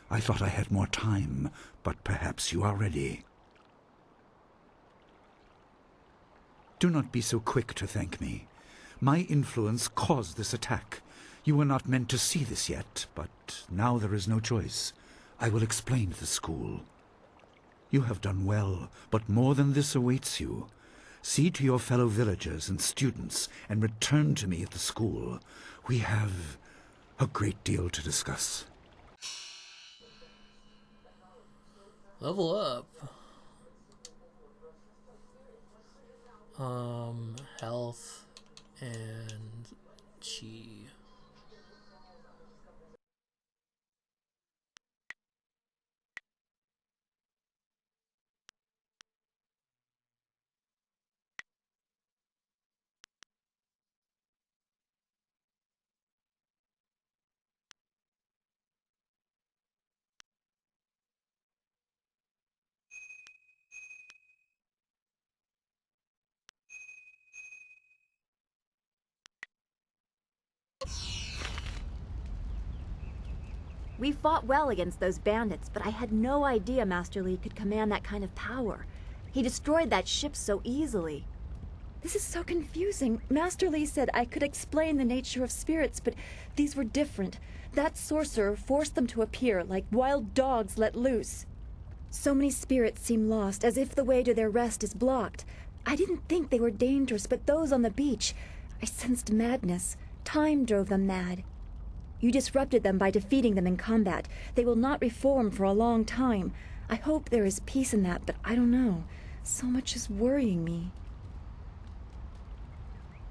I thought I had more time, but perhaps you are ready. Do not be so quick to thank me. My influence caused this attack. You were not meant to see this yet, but now there is no choice. I will explain to the school. You have done well, but more than this awaits you. See to your fellow villagers and students, and return to me at the school. We have a great deal to discuss. Level up. Health and chi. We fought well against those bandits, but I had no idea Master Li could command that kind of power. He destroyed that ship so easily. This is so confusing. Master Li said I could explain the nature of spirits, but these were different. That sorcerer forced them to appear like wild dogs let loose. So many spirits seem lost, as if the way to their rest is blocked. I didn't think they were dangerous, but those on the beach, I sensed madness. Time drove them mad. You disrupted them by defeating them in combat. They will not reform for a long time. I hope there is peace in that, but I don't know. So much is worrying me.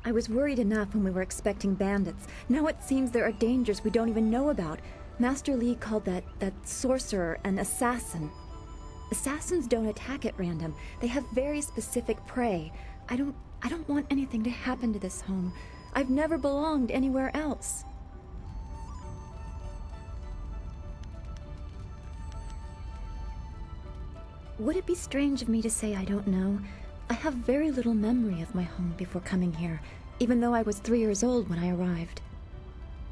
I was worried enough when we were expecting bandits. Now it seems there are dangers we don't even know about. Master Li called that sorcerer an assassin. Assassins don't attack at random. They have very specific prey. I don't want anything to happen to this home. I've never belonged anywhere else. Would it be strange of me to say I don't know? I have very little memory of my home before coming here, even though I was 3 years old when I arrived.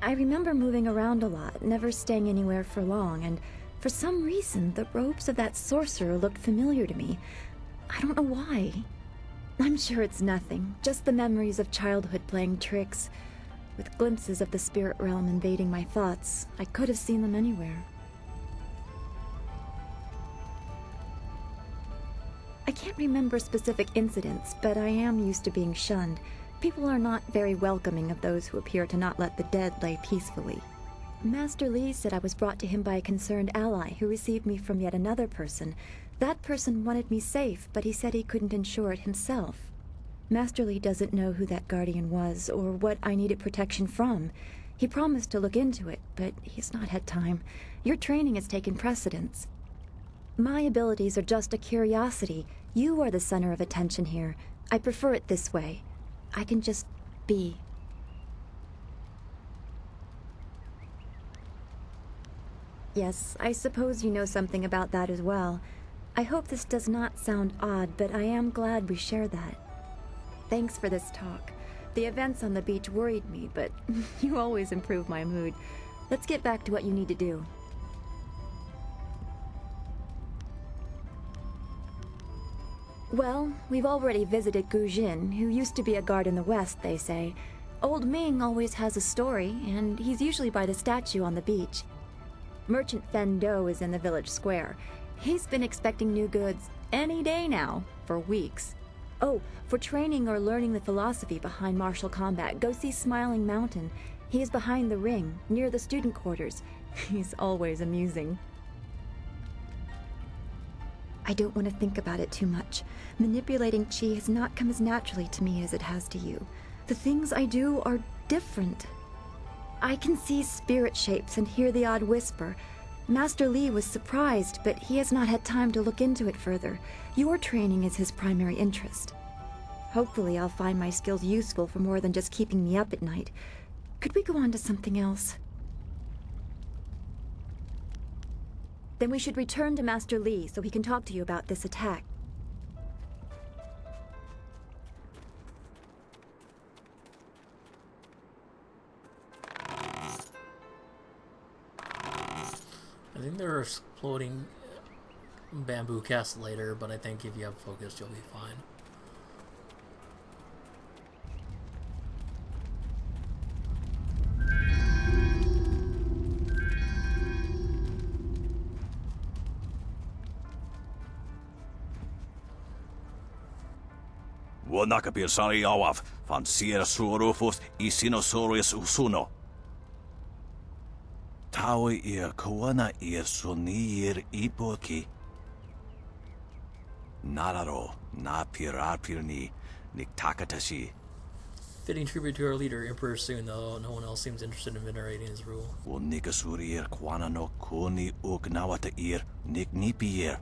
I remember moving around a lot, never staying anywhere for long, and for some reason, the robes of that sorcerer looked familiar to me. I don't know why. I'm sure it's nothing, just the memories of childhood playing tricks. With glimpses of the spirit realm invading my thoughts, I could have seen them anywhere. I can't remember specific incidents, but I am used to being shunned. People are not very welcoming of those who appear to not let the dead lay peacefully. Master Li said I was brought to him by a concerned ally who received me from yet another person. That person wanted me safe, but he said he couldn't ensure it himself. Master Li doesn't know who that guardian was or what I needed protection from. He promised to look into it, but he's not had time. Your training has taken precedence. My abilities are just a curiosity. You are the center of attention here. I prefer it this way. I can just be. Yes, I suppose you know something about that as well. I hope this does not sound odd, but I am glad we share that. Thanks for this talk. The events on the beach worried me, but you always improve my mood. Let's get back to what you need to do. Well, we've already visited Gu Jin, who used to be a guard in the west, they say. Old Ming always has a story, and he's usually by the statue on the beach. Merchant Fen Do is in the village square. He's been expecting new goods any day now, for weeks. Oh, for training or learning the philosophy behind martial combat, go see Smiling Mountain. He is behind the ring, near the student quarters. He's always amusing. I don't want to think about it too much. Manipulating chi has not come as naturally to me as it has to you. The things I do are different. I can see spirit shapes and hear the odd whisper. Master Li was surprised, but he has not had time to look into it further. Your training is his primary interest. Hopefully I'll find my skills useful for more than just keeping me up at night. Could we go on to something else? Then we should return to Master Li so he can talk to you about this attack. I think they're exploding bamboo cast later, but I think if you have focus, you'll be fine. Wanakapir sari awaf, van sier surufus isinosaurus usuno. Taui ir koana ir sunir ipoki. Nararo, na pirapirni, niktakatashi. Fitting tribute to our leader, Emperor Soon, though no one else seems interested in venerating his rule. Wonikasurir kwana no kuni uknawata ir niknipier.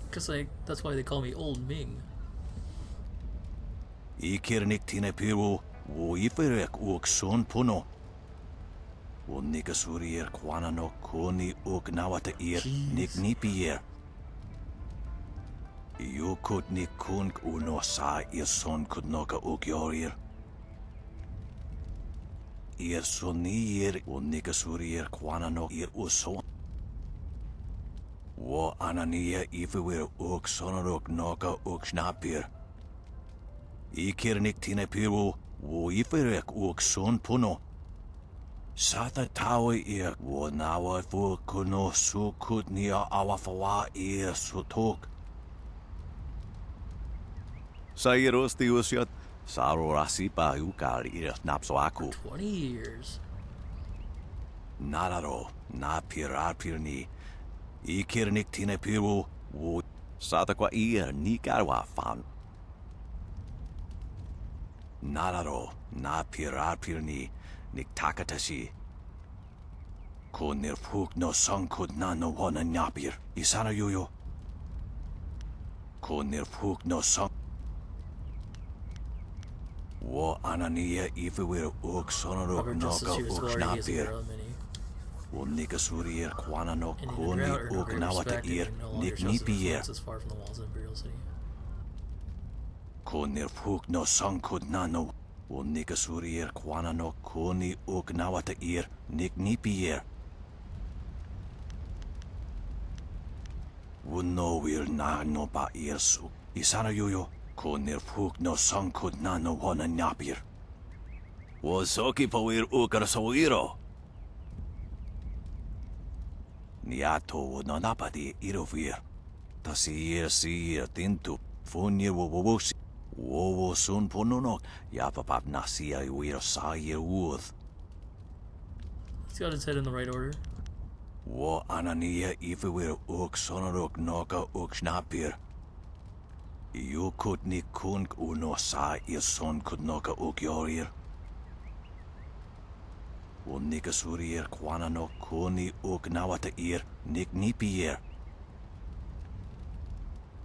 Because that's why they call me Old Ming. Ikir niktine piru, wo iferek uk son puno. Wonikasurir kwana no kuni uknawata ir niknipier. Yukut nikunk uno sa ir son kudnoka ukyorir. Ir sonir wonikasurir kwana no ir uson. Wo anania ifewir uk sonoruk noka uk snapir. Ikir niktine piru, wo iferek uk son puno. Sata tawe ir, wo nawa fu kuno sukut nia awafawa ir sutok. Sairosti usyat, saro rasipa ukar ir napsoaku. 20 years. Nararo, na pirarpirni. Ikir niktine piru, wo sata kwa ir nikarwa fan. Nararo, na pirarpirni, niktakatashi. Kunir puk no sankud na no wana nyapir, isana yuyo. Kunir puk no sang. Wo anania ifewir uk sonoruk noka uk snapir. Wo nikasurir kwana no kuni uk nawata ir, niknipier. As far from the walls of Imperial City. Kunir puk no sankud nano, wo nikasurir kwana no kuni uk nawata ir, niknipier. Wo no wir na no ba irsu, isana yuyo, kunir puk no sankud nano wana nyapir. Wo soki pawir ukar soiro. Niato wo no napadi irovir. Tasir sir tintu, funir wo wowosi. Wowo sun pononok, yapapap nasia uir sair uth. He's got his head in the right order. Wo anania ifewir uk sonoruk noka uk snapir. Yukut ni kunk uno sa ir son kudnoka uk yorir. Wo nikasurir kwana no kuni uk nawata ir niknipier.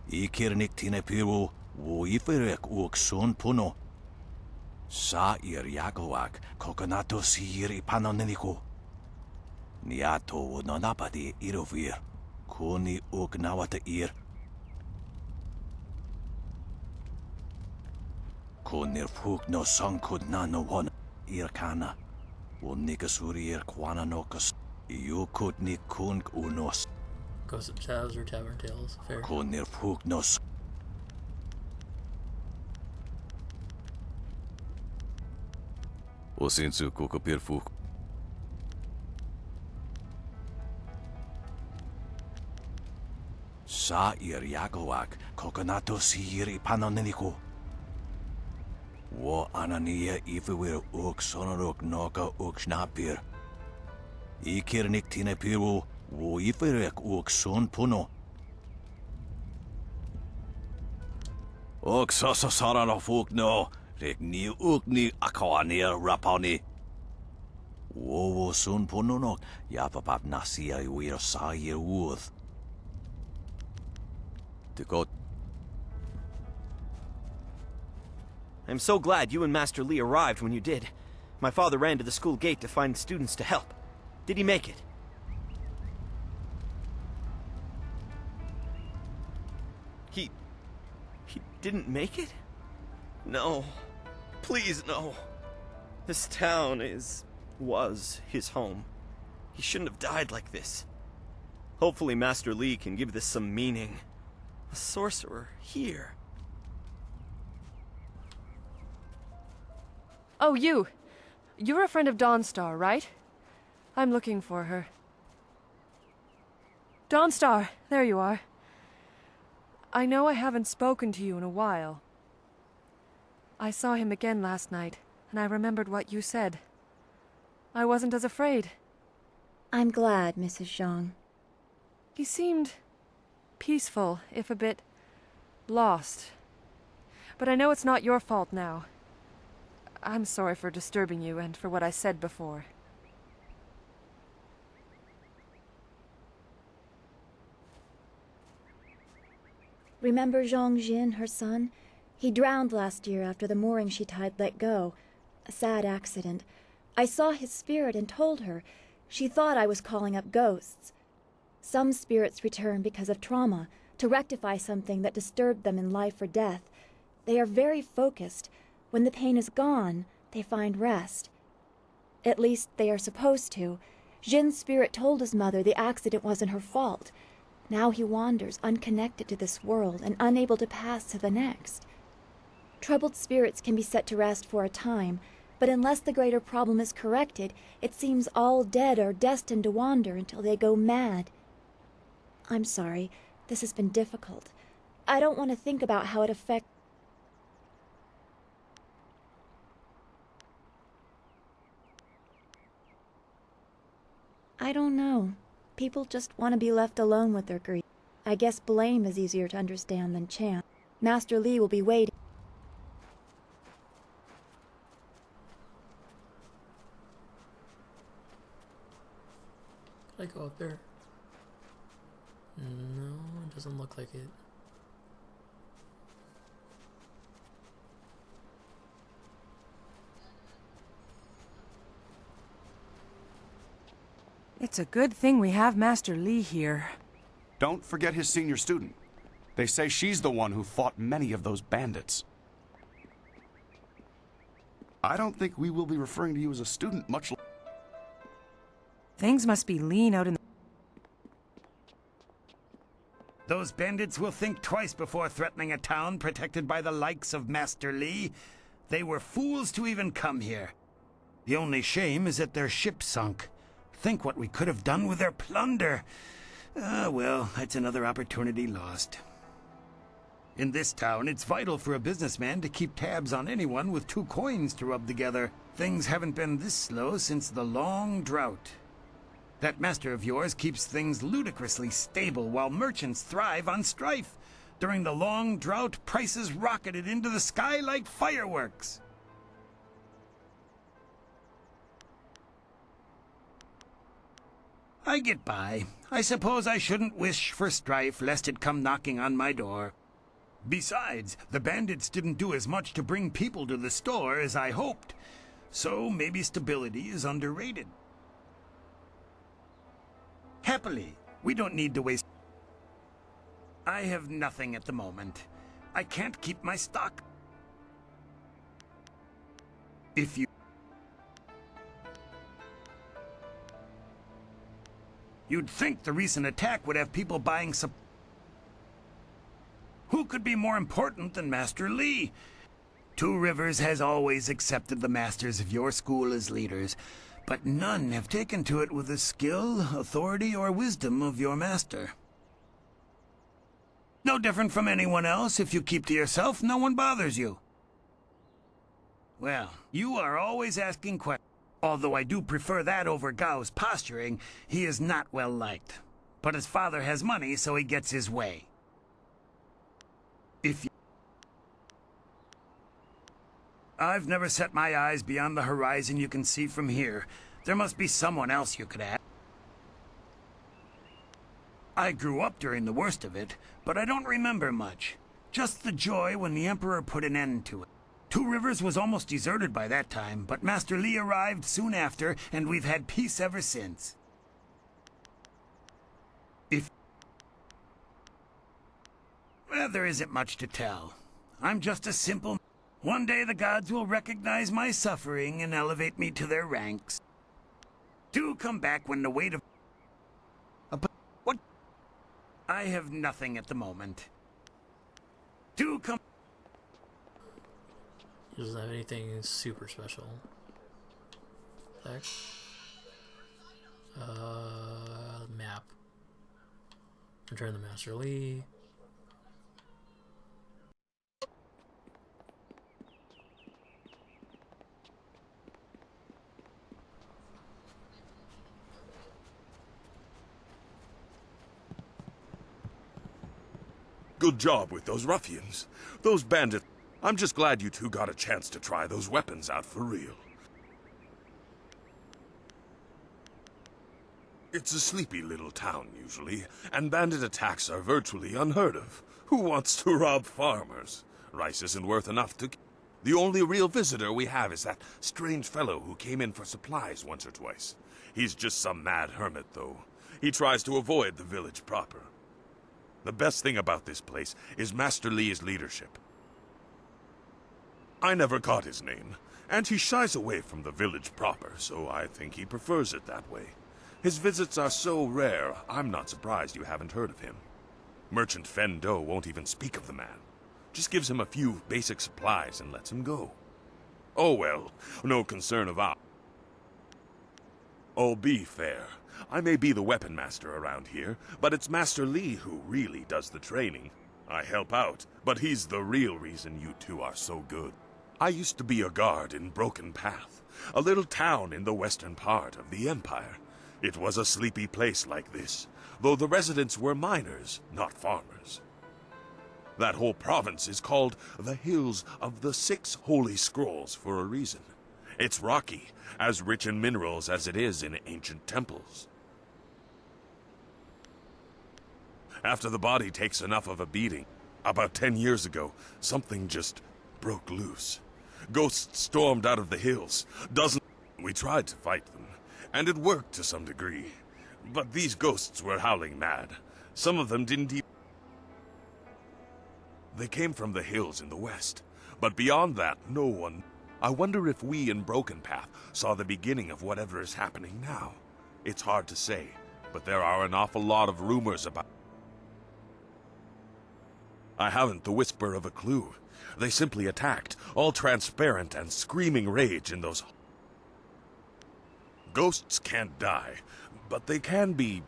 Ikir niktine piru, wo iferek uk son puno. Sa ir yagoak, kokonato sir ipanoneniko. Niato no napadi irovir. Kuni uk nawata ir. Kunir fuk no sankud na no one irkana. Unikasuri ir kwana nokas. Yukut ni kunk unos. Gossip Tabs or Tavern Tales. Fair. Kunir fuk nos. Osinsu kokopir fuk. Sa ir yagoak kokonato sir ipanoneniko. Wo anania ifewir uk sonorok noka uk snapir. Ikirnik tine piru wo iferek uk son puno. Ok sasa sarano fuk no. Rek ni uk ni akawanir rapani. Wo son puno no. Yapapap nasia iwir sa ir uth. I'm so glad you and Master Li arrived when you did. My father ran to the school gate to find students to help. Did he make it? He didn't make it? No. Please, no. This town was his home. He shouldn't have died like this. Hopefully Master Li can give this some meaning. A sorcerer here. Oh, you. You're a friend of Dawnstar, right? I'm looking for her. Dawnstar, there you are. I know I haven't spoken to you in a while. I saw him again last night, and I remembered what you said. I wasn't as afraid. I'm glad, Mrs. Zhang. He seemed peaceful, if a bit lost. But I know it's not your fault now. I'm sorry for disturbing you and for what I said before. Remember Zhang Jin, her son? He drowned last year after the mooring she tied let go. A sad accident. I saw his spirit and told her. She thought I was calling up ghosts. Some spirits return because of trauma, to rectify something that disturbed them in life or death. They are very focused. When the pain is gone, they find rest. At least they are supposed to. Jin's spirit told his mother the accident wasn't her fault. Now he wanders, unconnected to this world and unable to pass to the next. Troubled spirits can be set to rest for a time, but unless the greater problem is corrected, it seems all dead are destined to wander until they go mad. I'm sorry, this has been difficult. I don't want to think about how it affects... I don't know. People just want to be left alone with their grief. I guess blame is easier to understand than chant. Master Li will be waiting. Can I go up there? No, it doesn't look like it. It's a good thing we have Master Li here. Don't forget his senior student. They say she's the one who fought many of those bandits. I don't think we will be referring to you as a student much longer. Things must be lean out in the... Those bandits will think twice before threatening a town protected by the likes of Master Li. They were fools to even come here. The only shame is that their ship sunk. Think what we could have done with their plunder. Well, that's another opportunity lost. In this town, it's vital for a businessman to keep tabs on anyone with 2 coins to rub together. Things haven't been this slow since the long drought. That master of yours keeps things ludicrously stable while merchants thrive on strife. During the long drought, prices rocketed into the sky like fireworks. I get by. I suppose I shouldn't wish for strife lest it come knocking on my door. Besides, the bandits didn't do as much to bring people to the store as I hoped. So maybe stability is underrated. Happily. We don't need to waste... I have nothing at the moment. I can't keep my stock. If you... You'd think the recent attack would have people buying some... Who could be more important than Master Li? Two Rivers has always accepted the masters of your school as leaders, but none have taken to it with the skill, authority, or wisdom of your master. No different from anyone else. If you keep to yourself, no one bothers you. Well, you are always asking questions. Although I do prefer that over Gao's posturing, he is not well liked. But his father has money, so he gets his way. If you... I've never set my eyes beyond the horizon you can see from here. There must be someone else you could ask. I grew up during the worst of it, but I don't remember much. Just the joy when the Emperor put an end to it. Two Rivers was almost deserted by that time, but Master Li arrived soon after, and we've had peace ever since. Well, there isn't much to tell. I'm just a simple... One day the gods will recognize my suffering and elevate me to their ranks. Do come back when the weight of... What? I have nothing at the moment. Do come... He doesn't have anything super special. Back. Map. Return the Master Li. Good job with those ruffians. Those bandits. I'm just glad you two got a chance to try those weapons out for real. It's a sleepy little town, usually, and bandit attacks are virtually unheard of. Who wants to rob farmers? Rice isn't worth enough to... The only real visitor we have is that strange fellow who came in for supplies once or twice. He's just some mad hermit, though. He tries to avoid the village proper. The best thing about this place is Master Li's leadership. I never caught his name, and he shies away from the village proper, so I think he prefers it that way. His visits are so rare, I'm not surprised you haven't heard of him. Merchant Fen Do won't even speak of the man. Just gives him a few basic supplies and lets him go. Oh well, no concern of ours. Oh, be fair. I may be the weapon master around here, but it's Master Li who really does the training. I help out, but he's the real reason you two are so good. I used to be a guard in Broken Path, a little town in the western part of the Empire. It was a sleepy place like this, though the residents were miners, not farmers. That whole province is called the Hills of the Six Holy Scrolls for a reason. It's rocky, as rich in minerals as it is in ancient temples. After the body takes enough of a beating, about 10 years ago, something just broke loose. Ghosts stormed out of the hills. We tried to fight them, and it worked to some degree. But these ghosts were howling mad. Some of them didn't even... They came from the hills in the west, but beyond that, no one... I wonder if we in Broken Path saw the beginning of whatever is happening now. It's hard to say, but there are an awful lot of rumors about... I haven't the whisper of a clue. They simply attacked, all transparent and screaming rage in those... Ghosts can't die, but they can be...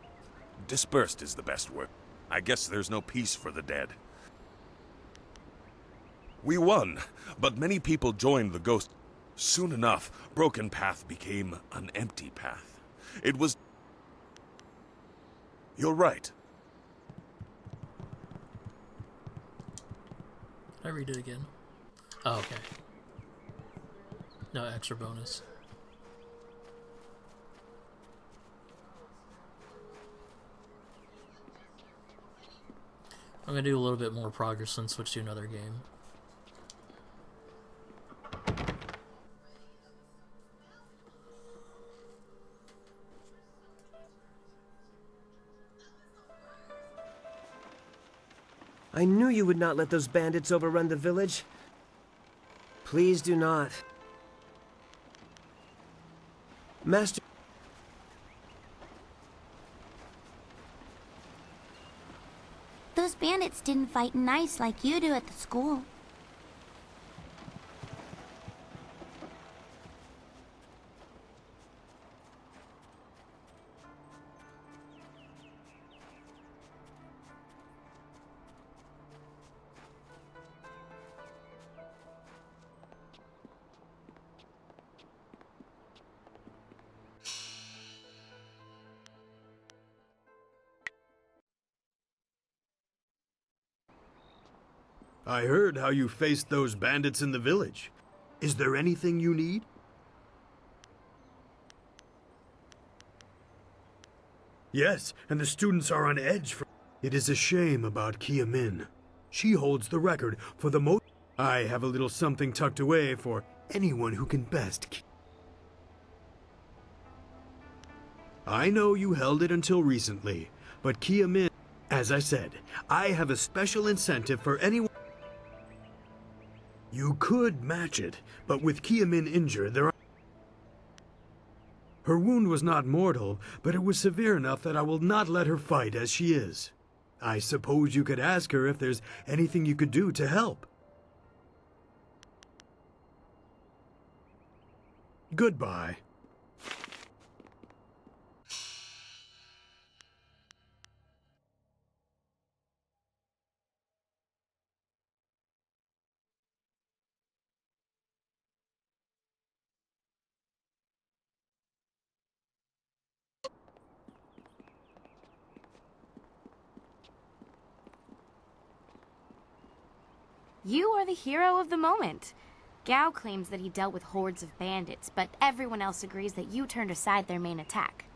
dispersed is the best word. I guess there's no peace for the dead. We won, but many people joined the ghost. Soon enough, Broken Path became an empty path. It was... You're right. Did I read it again? Oh, okay. No extra bonus. I'm gonna do a little bit more progress and switch to another game. I knew you would not let those bandits overrun the village. Please do not. Master... Those bandits didn't fight nice like you do at the school. I heard how you faced those bandits in the village. Is there anything you need? Yes, and the students are on edge for... It is a shame about Kia Min. She holds the record for the most... I have a little something tucked away for anyone who can best... I know you held it until recently, but Kia Min... As I said, I have a special incentive for anyone... You could match it, but with Kia Min injured, there are... Her wound was not mortal, but it was severe enough that I will not let her fight as she is. I suppose you could ask her if there's anything you could do to help. Goodbye. You are the hero of the moment. Gao claims that he dealt with hordes of bandits, but everyone else agrees that you turned aside their main attack.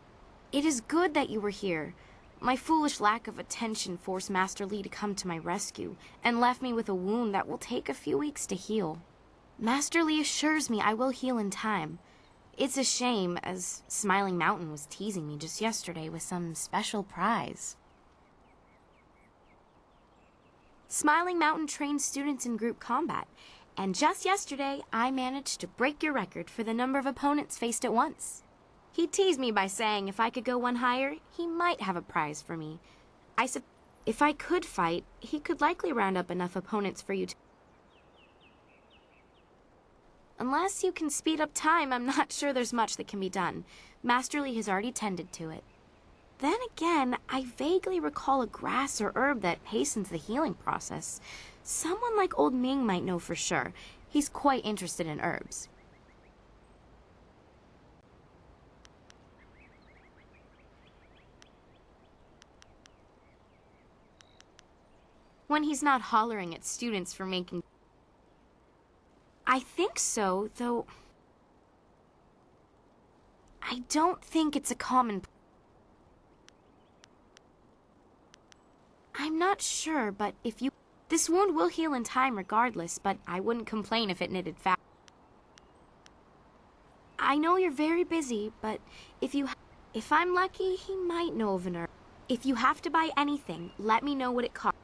It is good that you were here. My foolish lack of attention forced Master Li to come to my rescue, and left me with a wound that will take a few weeks to heal. Master Li assures me I will heal in time. It's a shame, as Smiling Mountain was teasing me just yesterday with some special prize. Smiling Mountain trains students in group combat, and just yesterday I managed to break your record for the number of opponents faced at once. He teased me by saying if I could go one higher, he might have a prize for me. I said if I could fight, he could likely round up enough opponents for you to... Unless you can speed up time, I'm not sure there's much that can be done. Master Li has already tended to it. Then again, I vaguely recall a grass or herb that hastens the healing process. Someone like Old Ming might know for sure. He's quite interested in herbs. When he's not hollering at students for making... I think so, though... I don't think it's a common... I'm not sure, but if you... This wound will heal in time regardless, but I wouldn't complain if it knitted fast. I know you're very busy, but if I'm lucky, he might know of an herb. If you have to buy anything, let me know what it costs.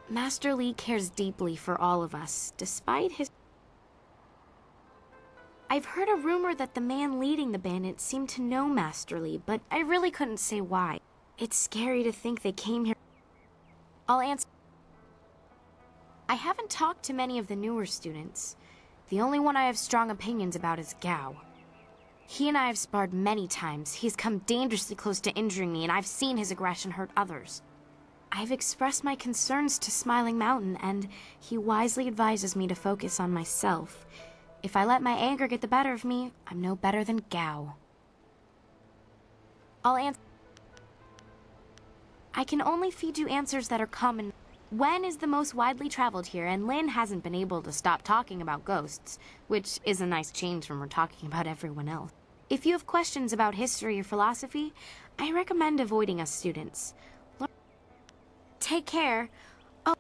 Master Li cares deeply for all of us, despite his... I've heard a rumor that the man leading the bandits seemed to know Master Li, but I really couldn't say why. It's scary to think they came here. I'll answer. I haven't talked to many of the newer students. The only one I have strong opinions about is Gao. He and I have sparred many times. He's come dangerously close to injuring me, and I've seen his aggression hurt others. I've expressed my concerns to Smiling Mountain, and he wisely advises me to focus on myself. If I let my anger get the better of me, I'm no better than Gao. I'll answer. I can only feed you answers that are common. Wen is the most widely traveled here, and Lin hasn't been able to stop talking about ghosts, which is a nice change from we're talking about everyone else. If you have questions about history or philosophy, I recommend avoiding us students. Take care. Oh.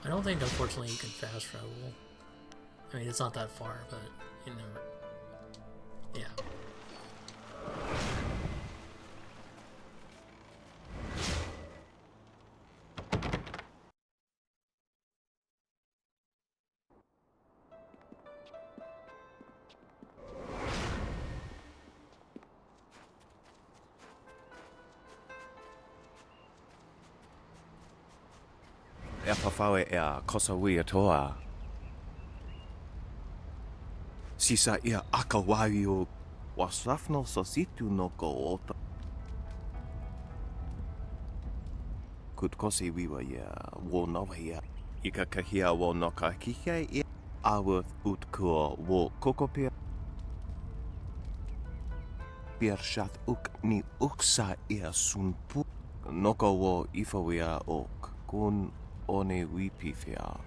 I don't think, unfortunately, you can fast travel. I mean, it's not that far, but you never. Yeah. E pafawe e a kosawi toa. Sisa ia akawai o wasrafno sositu no ko ota. Kutkosi wiwa ia wo nowa ia. Ika kahia wo no ka kihia ia. Aworth utkua wo kokopia. Piershat uk ni uksa ia sunpu. Noko wo ifawia ok. Kun one wipifia.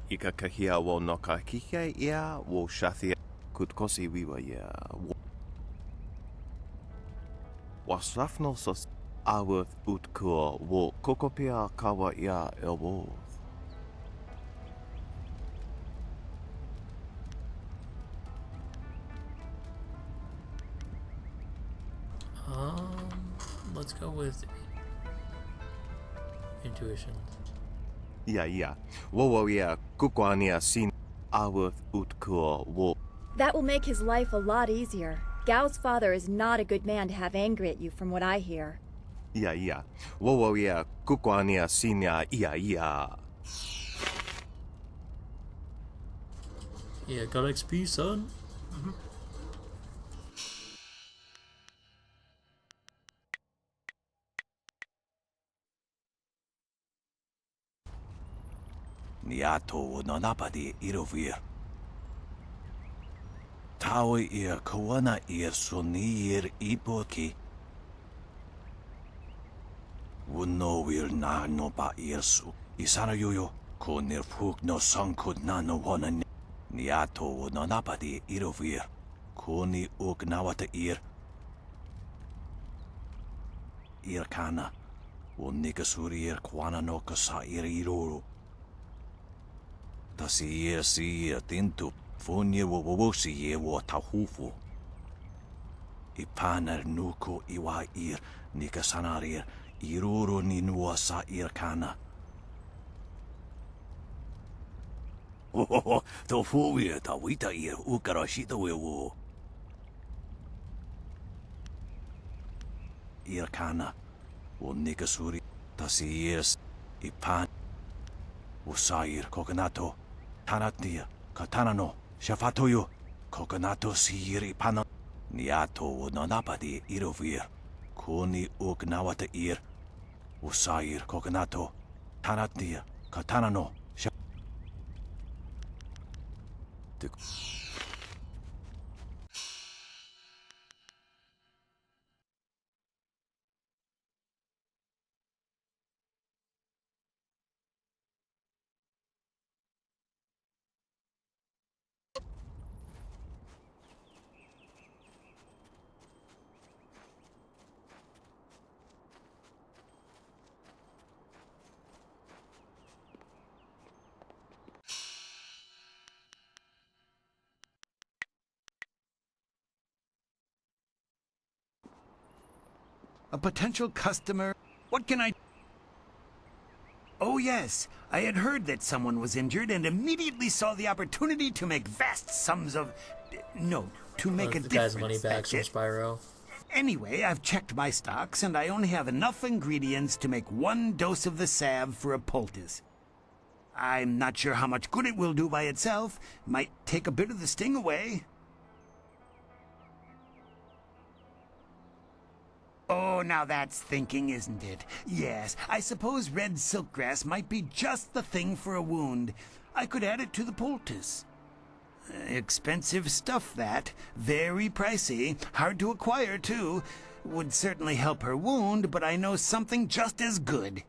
Ika kahia wo no ka kihia ia wo shathia. Kutkosi wiwa ia. Wasrafno sos Aworth utkua wo kokopia kawa ia elwo. Let's go with intuition. Yeah. Wo ia kukwania sin Aworth utkua wo. That will make his life a lot easier. Gao's father is not a good man to have angry at you, from what I hear. Yeah. Wo ia kukwania sinya ia. Yeah, got XP, son. Niato no napadi irovir. Taui ir kawana ir sonir ipoki. Wuno wir na no ba irsu. Isana yuyo ko nirfuk no sankud na no wana. Niato no napadi irovir. Koni uk nawata ir. Ir kana. Unikasuri ir kwana no kasa ir iroro. Tasi si tintu funye wo si wo tahufu. Ipanar nuko iwa ir nikasanarir iruro ni nuasa ir kana. Oh, to fuwe ta wita ir ukarashita wo. Ir kana unikasuri tasi ipan usair kokonato. Tanatia, Katanano, Shafatoyo, Coconato Siri Pana, Niato Nanapadi Irovir, Kuni Uk Nawata Ir, Usair Coconato, Tanatia, Katanano, A potential customer? What can I... Oh yes, I had heard that someone was injured and immediately saw the opportunity to make vast sums of... No, to make a the guy's difference. money back from Spyro. Anyway, I've checked my stocks and I only have enough ingredients to make 1 dose of the salve for a poultice. I'm not sure how much good it will do by itself. Might take a bit of the sting away. Oh, now that's thinking, isn't it? Yes, I suppose red silkgrass might be just the thing for a wound. I could add it to the poultice. Expensive stuff, that. Very pricey. Hard to acquire, too. Would certainly help her wound, but I know something just as good.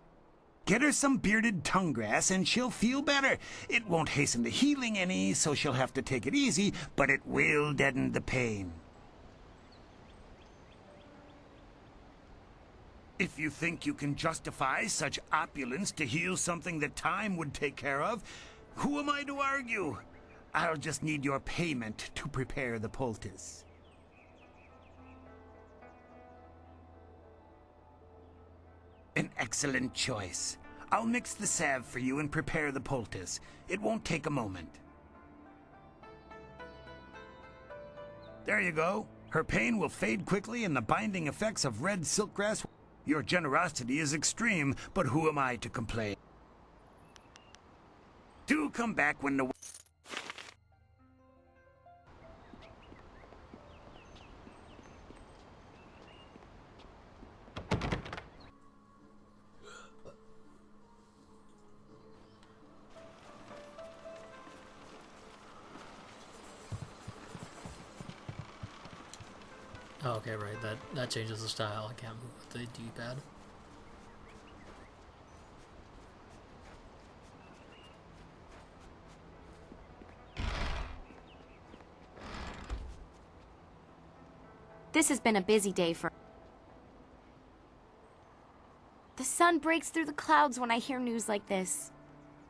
Get her some bearded tongue grass and she'll feel better. It won't hasten the healing any, so she'll have to take it easy, but it will deaden the pain. If you think you can justify such opulence to heal something that time would take care of, who am I to argue? I'll just need your payment to prepare the poultice. An excellent choice. I'll mix the salve for you and prepare the poultice. It won't take a moment. There you go. Her pain will fade quickly and the binding effects of red silkgrass. Your generosity is extreme, but who am I to complain? Do come back when the... Oh, okay, right. That changes the style. I can't move with the D-pad. This has been a busy day for... The sun breaks through the clouds when I hear news like this.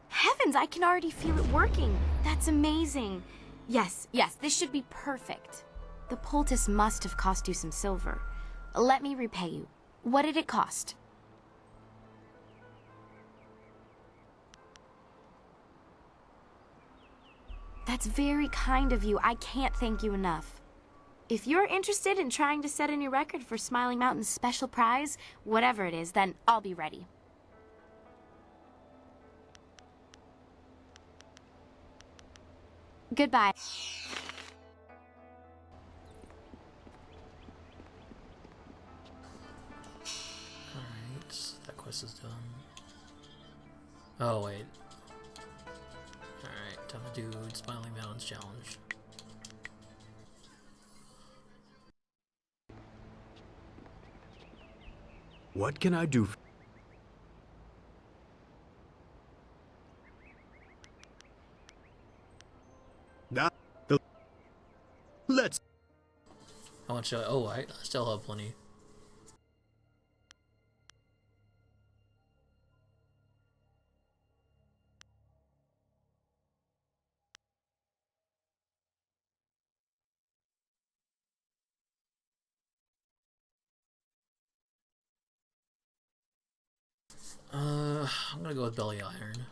Heavens, I can already feel it working. That's amazing. Yes, this should be perfect. The poultice must have cost you some silver. Let me repay you. What did it cost? That's very kind of you. I can't thank you enough. If you're interested in trying to set a new record for Smiling Mountain's special prize, whatever it is, then I'll be ready. Goodbye. Alright, that quest is done. Oh, wait. Alright, time to do Smiling Mountains challenge. What can I do? Let's. I want you. Oh, I still have plenty. I'm gonna go with Belly Iron.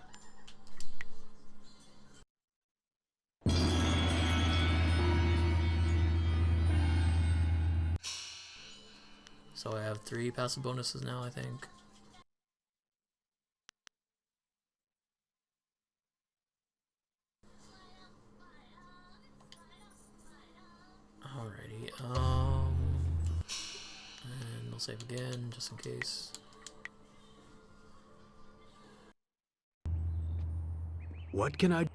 So I have 3 passive bonuses now, I think. Alrighty, and we'll save again, just in case. What can I...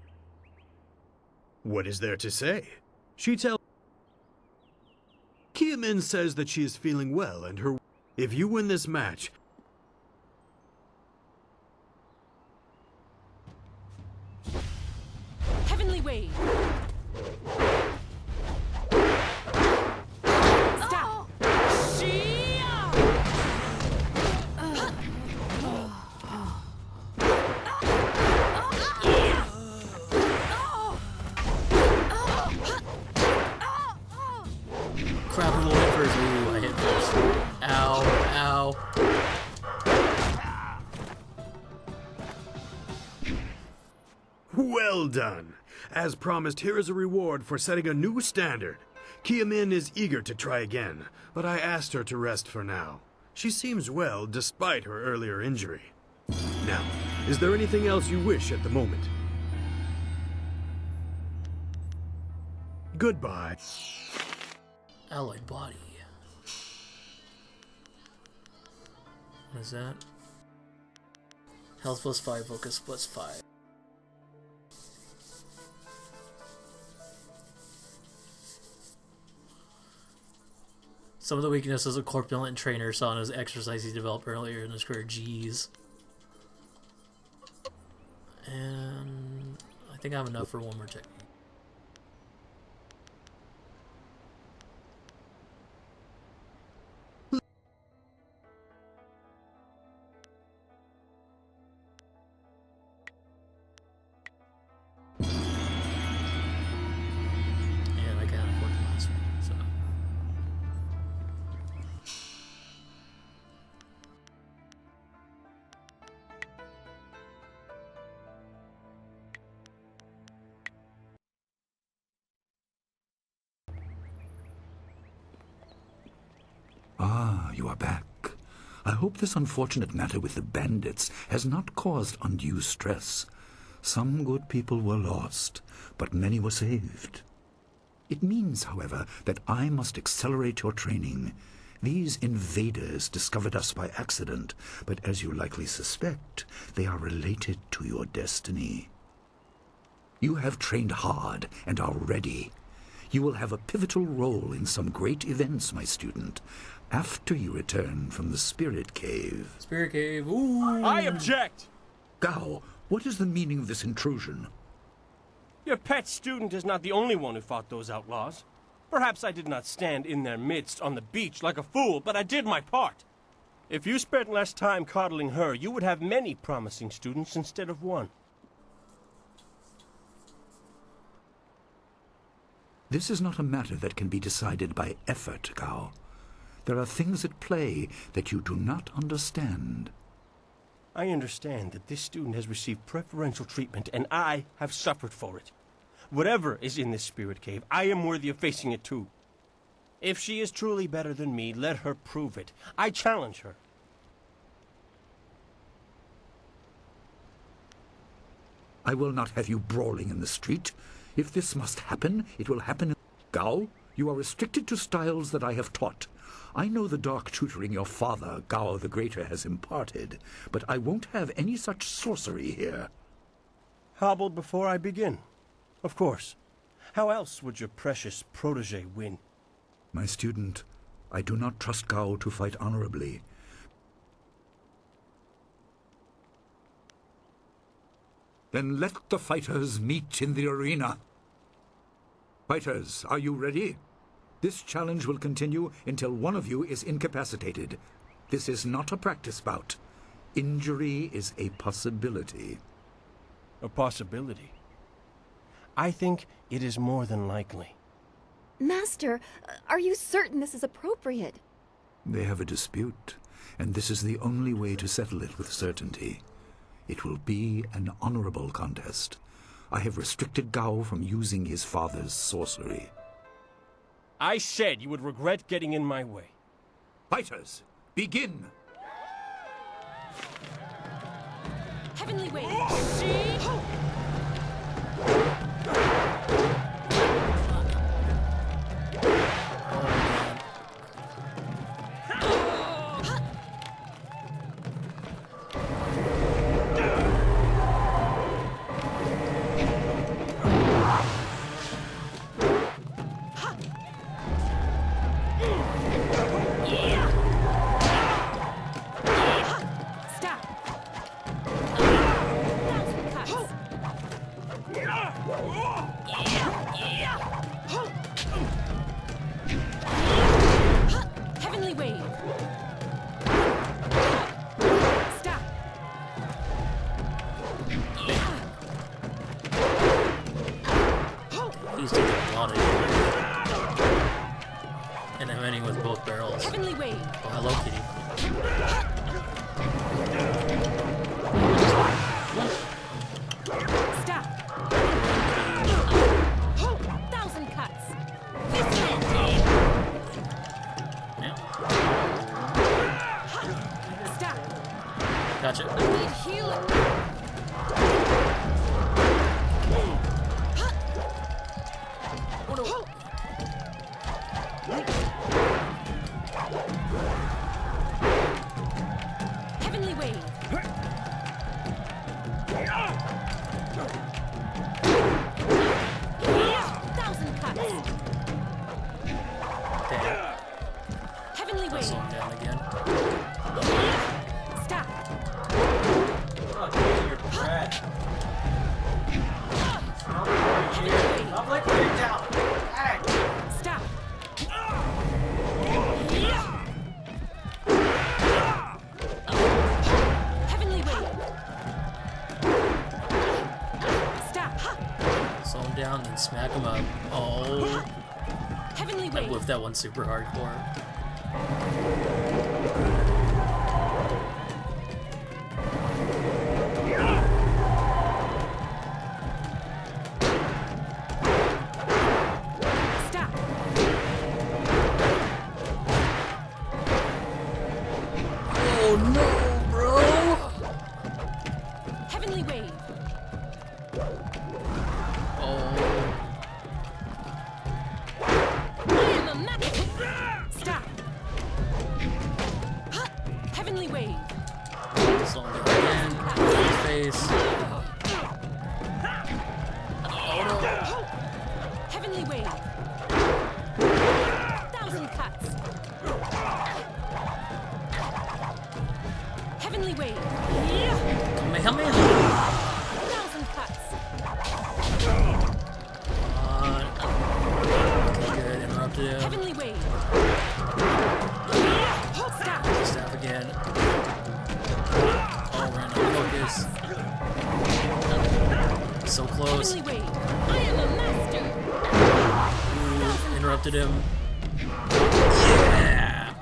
What is there to say? She tells... Kiamin says that she is feeling well and her... If you win this match... Heavenly Wave. Stop. Crap, who will hit first? Ooh, I hit first. Ow, ow. Well done. As promised, here is a reward for setting a new standard. Kiamin is eager to try again, but I asked her to rest for now. She seems well despite her earlier injury. Now, is there anything else you wish at the moment? Goodbye. Alloyed body. What is that? Health plus 5, focus plus 5. Some of the weaknesses a corpulent trainer saw in his exercise he developed earlier in his career. Jeez. And I think I have enough for one more technique. Ah, you are back. I hope this unfortunate matter with the bandits has not caused undue stress. Some good people were lost, but many were saved. It means, however, that I must accelerate your training. These invaders discovered us by accident, but as you likely suspect, they are related to your destiny. You have trained hard and are ready. You will have a pivotal role in some great events, my student, after you return from the Spirit Cave. Spirit Cave, ooh! I object! Gao, what is the meaning of this intrusion? Your pet student is not the only one who fought those outlaws. Perhaps I did not stand in their midst on the beach like a fool, but I did my part. If you spent less time coddling her, you would have many promising students instead of one. This is not a matter that can be decided by effort, Gao. There are things at play that you do not understand. I understand that this student has received preferential treatment, and I have suffered for it. Whatever is in this spirit cave, I am worthy of facing it too. If she is truly better than me, let her prove it. I challenge her. I will not have you brawling in the street. If this must happen, it will happen. Gao, you are restricted to styles that I have taught. I know the dark tutoring your father, Gao the Greater, has imparted, but I won't have any such sorcery here. Hobbled before I begin. Of course. How else would your precious protege win? My student, I do not trust Gao to fight honorably. Then let the fighters meet in the arena. Fighters, are you ready? This challenge will continue until one of you is incapacitated. This is not a practice bout. Injury is a possibility. A possibility? I think it is more than likely. Master, are you certain this is appropriate? They have a dispute, and this is the only way to settle it with certainty. It will be an honorable contest. I have restricted Gao from using his father's sorcery. I said you would regret getting in my way. Fighters, begin! Heavenly Wave! See? Heavenly Wave! Stop! He's taking a lot of damage. And I'm hitting with both barrels. Heavenly Wave! Oh, hello, kitty. Stop! 1,000 cuts! Stop! Gotcha. I need healing! Heavenly Wave! Thousand cuts! Damn. Heavenly I'll Wave! slow him down again. Stop! Stop! Heavenly Wave! Stop! Slow him down, then smack him up. Oh. Heavenly I Wave! whiffed that one super hardcore. Stop! Heavenly wave. 1,000 cuts. Heavenly wave. Kamehameha. 1,000 cuts. Okay, good. Interrupted him. Heavenly wave. Stop. Stab again. Oh, random focus. So close. Heavenly wave. I am a master. Ooh, interrupted him. Yeah.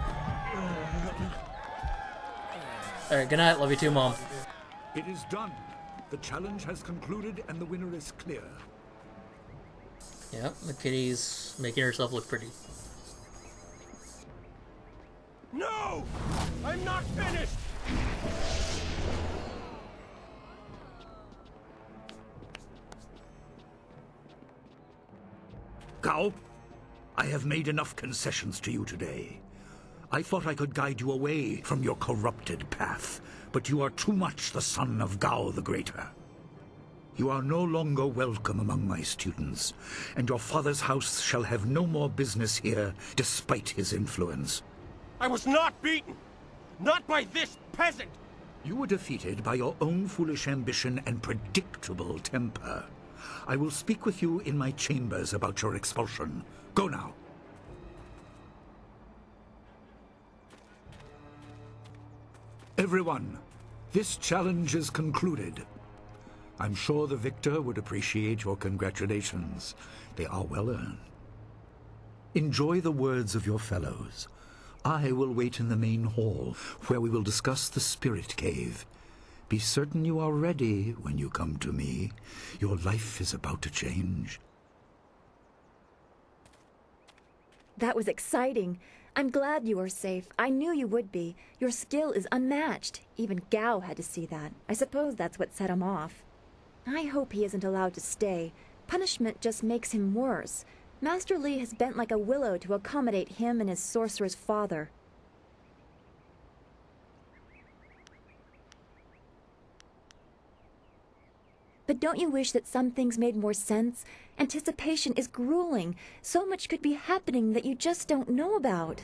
Alright, good night. Love you too, Mom. It is done. The challenge has concluded and the winner is clear. Yep, the kitty's making herself look pretty. No! I'm not finished! Gao, I have made enough concessions to you today. I thought I could guide you away from your corrupted path, but you are too much the son of Gao the Greater. You are no longer welcome among my students, and your father's house shall have no more business here, despite his influence. I was not beaten! Not by this peasant! You were defeated by your own foolish ambition and predictable temper. I will speak with you in my chambers about your expulsion. Go now. Everyone, this challenge is concluded. I'm sure the victor would appreciate your congratulations. They are well earned. Enjoy the words of your fellows. I will wait in the main hall, where we will discuss the spirit cave. Be certain you are ready when you come to me. Your life is about to change. That was exciting. I'm glad you are safe. I knew you would be. Your skill is unmatched. Even Gao had to see that. I suppose that's what set him off. I hope he isn't allowed to stay. Punishment just makes him worse. Master Li has bent like a willow to accommodate him and his sorcerer's father. But don't you wish that some things made more sense? Anticipation is grueling. So much could be happening that you just don't know about.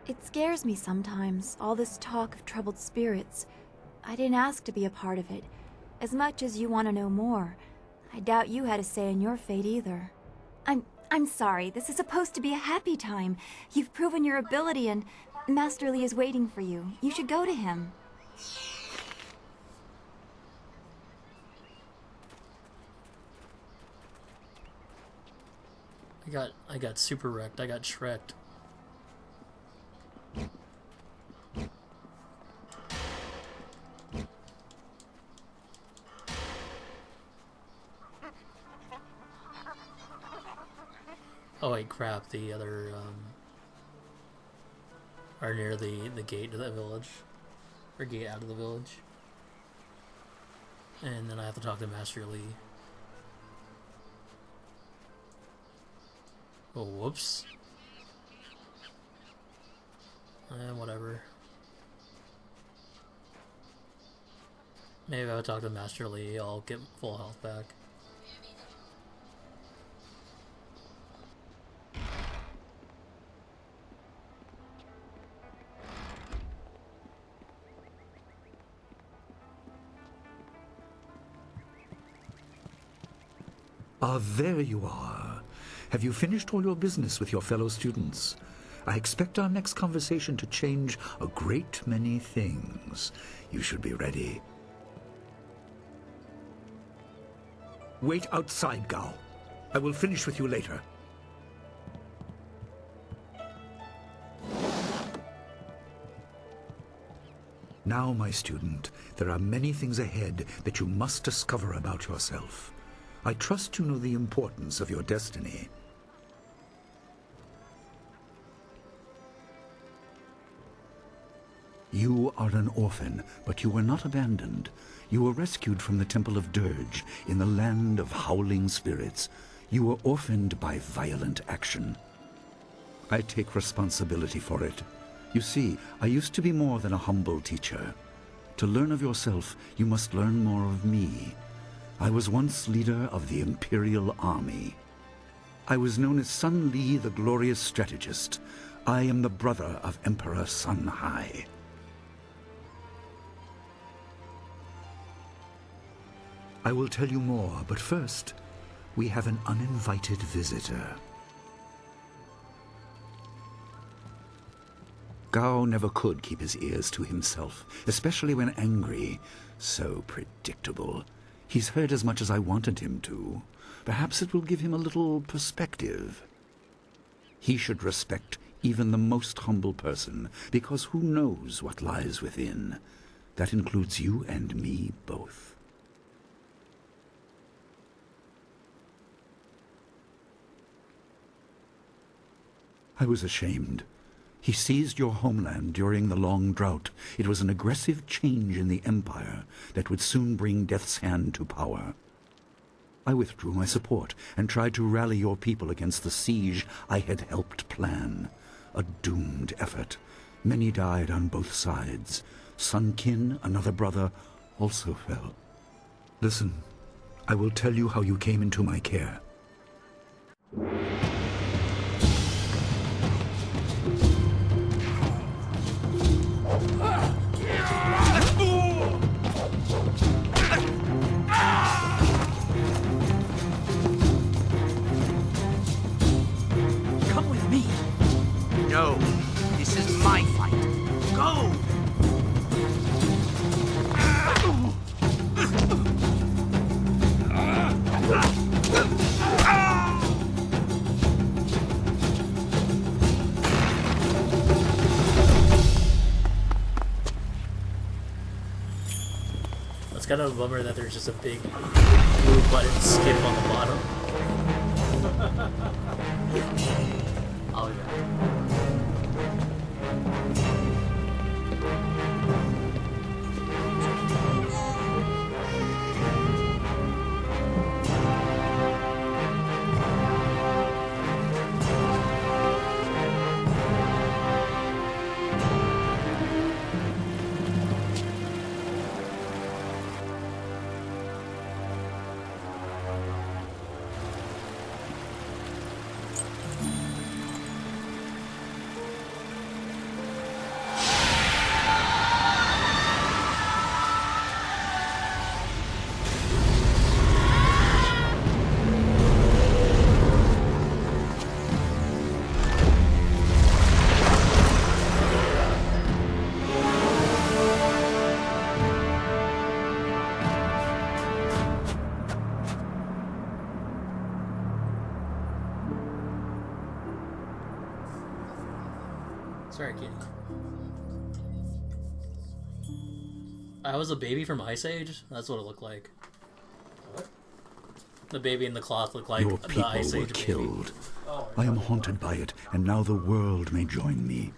It scares me sometimes, all this talk of troubled spirits. I didn't ask to be a part of it. As much as you want to know more, I doubt you had a say in your fate either. I'm sorry. This is supposed to be a happy time. You've proven your ability and Master Li is waiting for you. You should go to him. I got super wrecked. I got shreked. Oh wait, crap, the other, are near the gate to that village. Or gate out of the village. And then I have to talk to Master Li. Oh, whoops. Whatever. Maybe if I talk to Master Li, I'll get full health back. Ah, there you are. Have you finished all your business with your fellow students? I expect our next conversation to change a great many things. You should be ready. Wait outside, Gao. I will finish with you later. Now, my student, there are many things ahead that you must discover about yourself. I trust you know the importance of your destiny. You are an orphan, but you were not abandoned. You were rescued from the Temple of Dirge in the land of howling spirits. You were orphaned by violent action. I take responsibility for it. You see, I used to be more than a humble teacher. To learn of yourself, you must learn more of me. I was once leader of the Imperial Army. I was known as Sun Li, the glorious strategist. I am the brother of Emperor Sun Hai. I will tell you more, but first, we have an uninvited visitor. Gao never could keep his ears to himself, especially when angry. So predictable. He's heard as much as I wanted him to. Perhaps it will give him a little perspective. He should respect even the most humble person, because who knows what lies within? That includes you and me both. I was ashamed. He seized your homeland during the long drought. It was an aggressive change in the empire that would soon bring Death's Hand to power. I withdrew my support and tried to rally your people against the siege I had helped plan. A doomed effort. Many died on both sides. Sun Qin, another brother, also fell. Listen, I will tell you how you came into my care. Come with me. No, this is my fight. Go! It's kind of a bummer that there's just a big blue button skip on the bottom. Oh yeah. Sorry, kid. I was a baby from Ice Age? That's what it looked like. What? The baby in the cloth looked like Your the people Ice were Age killed. baby. I am haunted by it, and now the world may join me.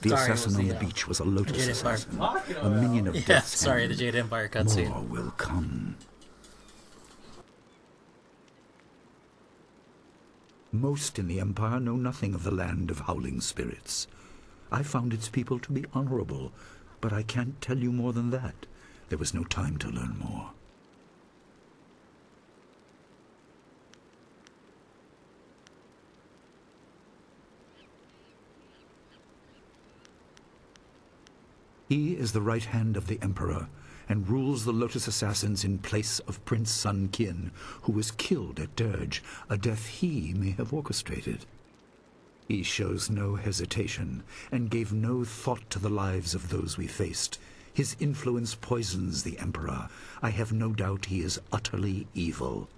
The Sorry, it assassin was on the, the beach was a Lotus Jade Empire. assassin, a minion of Yeah, Death's sorry, Hand. the Jade Empire cutscene. More will come. Most in the Empire know nothing of the land of howling spirits. I found its people to be honorable, but I can't tell you more than that. There was no time to learn more. He is the right hand of the Emperor, and rules the Lotus Assassins in place of Prince Sun Qin, who was killed at Dirge, a death he may have orchestrated. He shows no hesitation, and gave no thought to the lives of those we faced. His influence poisons the Emperor. I have no doubt he is utterly evil.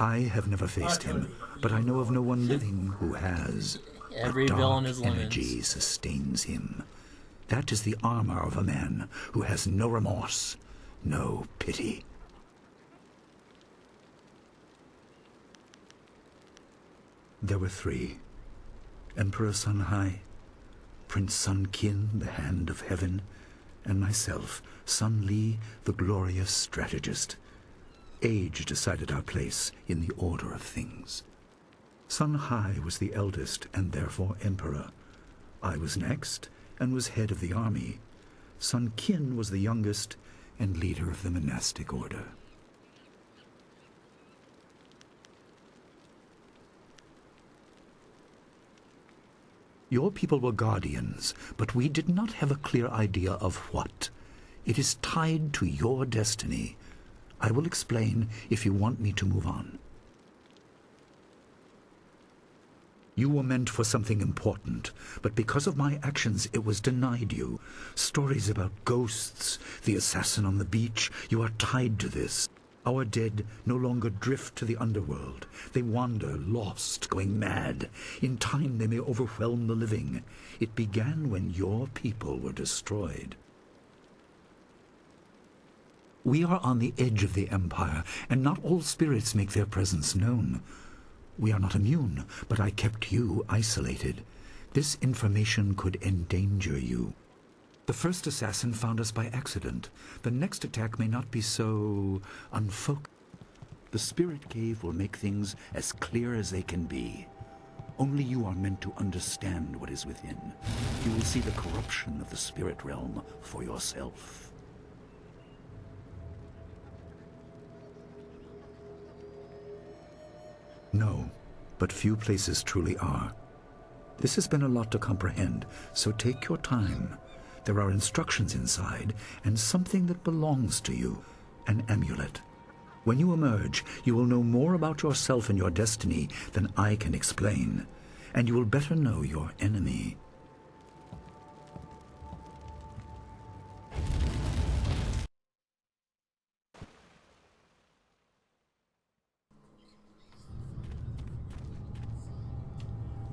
I have never faced him, but I know of no one living who has. Every a dark villain is energy sustains him. That is the armor of a man who has no remorse, no pity. There were three. Emperor Sun Hai, Prince Sun Qin, the Hand of Heaven, and myself, Sun Li, the glorious strategist. Age decided our place in the order of things. Sun Hai was the eldest and therefore emperor. I was next and was head of the army. Sun Qin was the youngest and leader of the monastic order. Your people were guardians, but we did not have a clear idea of what. It is tied to your destiny. I will explain if you want me to move on. You were meant for something important, but because of my actions it was denied you. Stories about ghosts, the assassin on the beach, you are tied to this. Our dead no longer drift to the underworld. They wander, lost, going mad. In time they may overwhelm the living. It began when your people were destroyed. We are on the edge of the Empire, and not all spirits make their presence known. We are not immune, but I kept you isolated. This information could endanger you. The first assassin found us by accident. The next attack may not be so unfocused. The spirit cave will make things as clear as they can be. Only you are meant to understand what is within. You will see the corruption of the spirit realm for yourself. No, but few places truly are. This has been a lot to comprehend, so take your time. There are instructions inside, and something that belongs to you, an amulet. When you emerge, you will know more about yourself and your destiny than I can explain, and you will better know your enemy.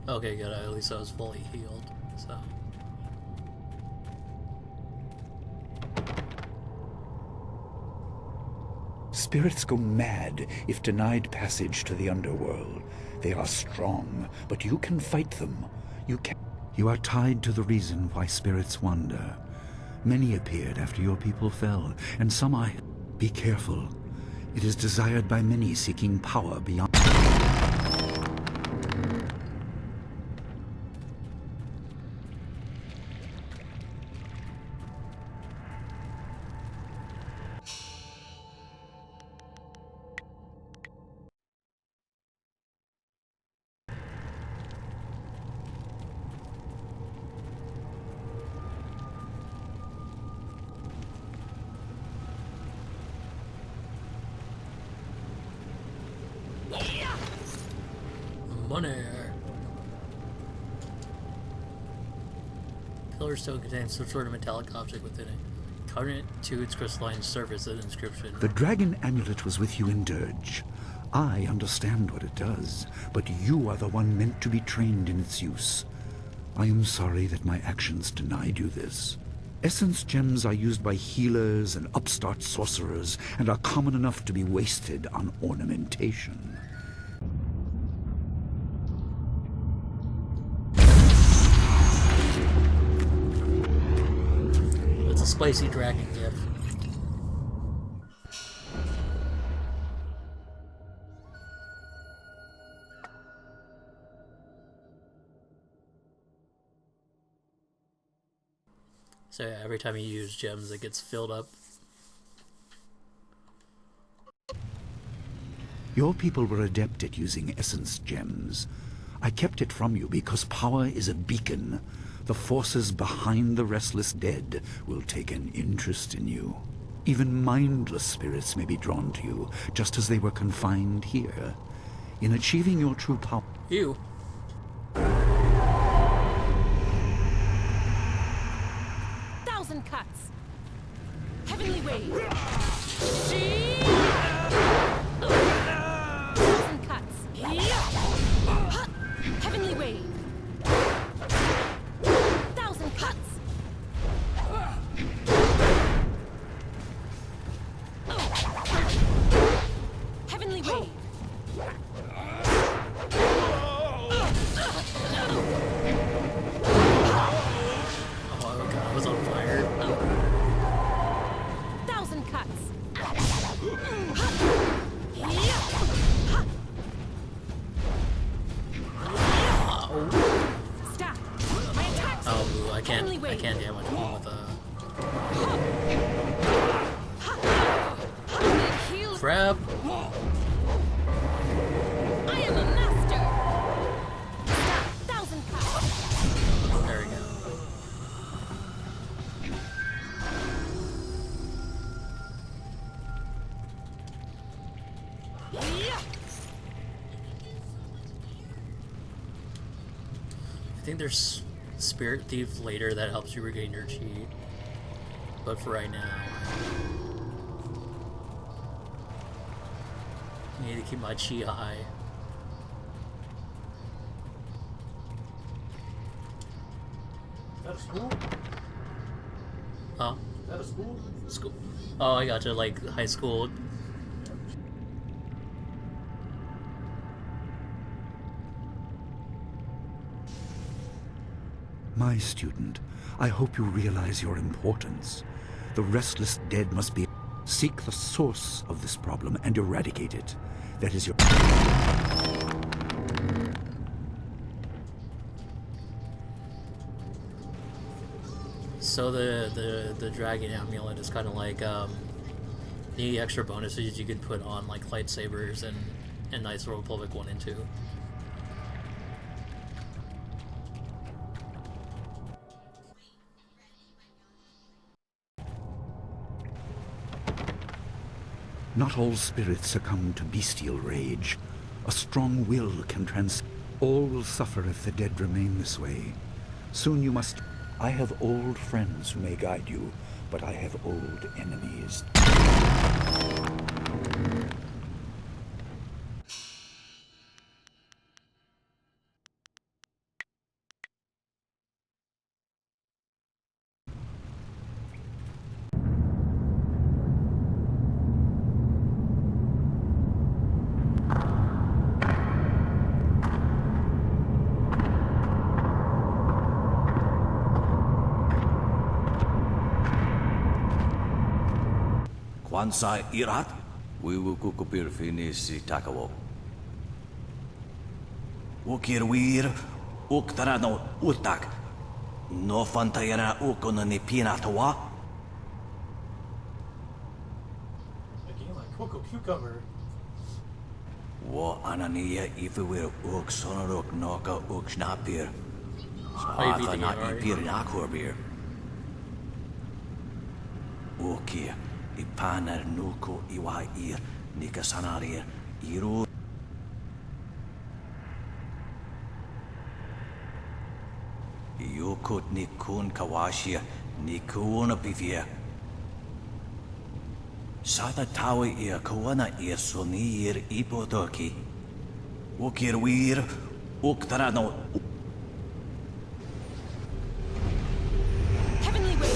Okay, good. At least I was fully healed, so... Spirits go mad if denied passage to the underworld. They are strong, but you can fight them. You are tied to the reason why spirits wander. Many appeared after your people fell, and some are... Be careful. It is desired by many seeking power beyond... Money. Pillar stone contains some sort of metallic object within it. Cutting it to its crystalline surface, an inscription. The dragon amulet was with you in Dirge. I understand what it does, but you are the one meant to be trained in its use. I am sorry that my actions denied you this. Essence gems are used by healers and upstart sorcerers, and are common enough to be wasted on ornamentation. It's a spicy dragon gift. So yeah, every time you use gems, it gets filled up. Your people were adept at using essence gems. I kept it from you because power is a beacon. The forces behind the restless dead will take an interest in you. Even mindless spirits may be drawn to you, just as they were confined here. In achieving your true power... Ew. Thousand cuts. Heavenly wave. Thousand cuts. Heavenly wave. Thousand cuts. Heavenly wave. Oh god, I was on fire. Thousand cuts. Stop. My attacks. Oh, I can't damage him with crap. I am a master. Stop. Thousand cuts. think there's Spirit Thief later that helps you regain your chi. But for right now, I need to keep my chi high. Is that a school? Huh? Is that a school? School. Oh, I gotcha. Like high school. My student, I hope you realize your importance. The restless dead must be... Seek the source of this problem and eradicate it. That is your... So the dragon amulet is kind of like the extra bonuses you can put on like lightsabers and Knights of the Republic 1 and 2. Not all spirits succumb to bestial rage. A strong will can All will suffer if the dead remain this way. Soon you must... I have old friends who may guide you, but I have old enemies. Kwansai irat, wiwu kukupir finisi takawo. Ukir wir, uktarano utak. No fantayana ukona ni pinatawa. Again, like Coco Cucumber. Wo anania ifewir uk sonorok noka uk snapir. Oh, you beat the Saata na game already? ipir nakorbir. Ukia. Ipaner nuko iwair nikasanarir iru Yokot nikun kawashia nikuna pivia Sata tawi ia kawana ia sonir ipodoki Ukir wir uktarano Heavenly Wave.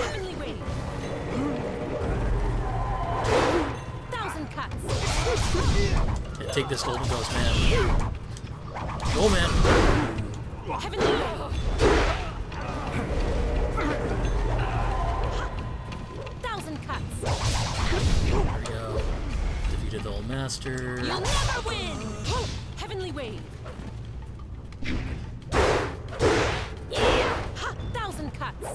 Heavenly Wave. Thousand cuts. Yeah, take this golden ghost, man. Go, man. Heavenly Wave. Thousand cuts. There we go. Defeated the old master. You'll never win. Heavenly Wave. Ha! Thousand cuts.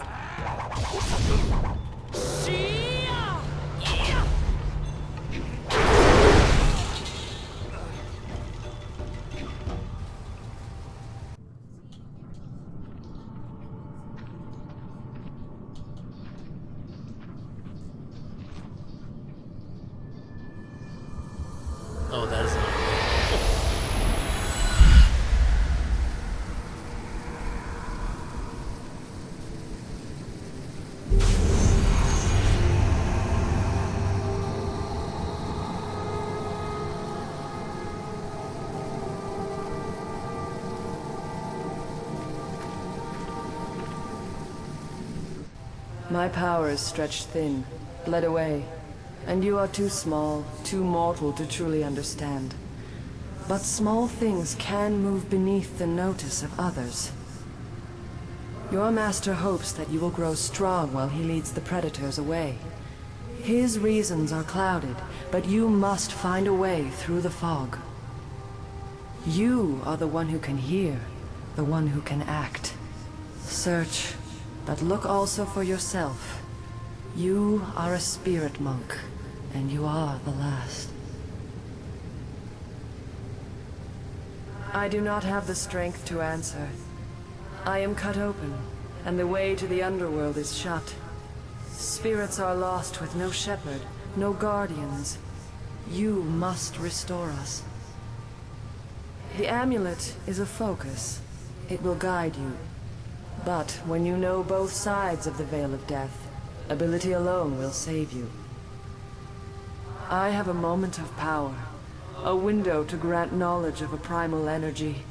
Shia! Yeah! Oh, that is not. My power is stretched thin, bled away, and you are too small, too mortal to truly understand. But small things can move beneath the notice of others. Your master hopes that you will grow strong while he leads the predators away. His reasons are clouded, but you must find a way through the fog. You are the one who can hear, the one who can act. Search, but look also for yourself. You are a spirit monk, and you are the last. I do not have the strength to answer. I am cut open, and the way to the underworld is shut. Spirits are lost with no shepherd, no guardians. You must restore us. The amulet is a focus. It will guide you. But when you know both sides of the Veil of Death, ability alone will save you. I have a moment of power, a window to grant knowledge of a primal energy.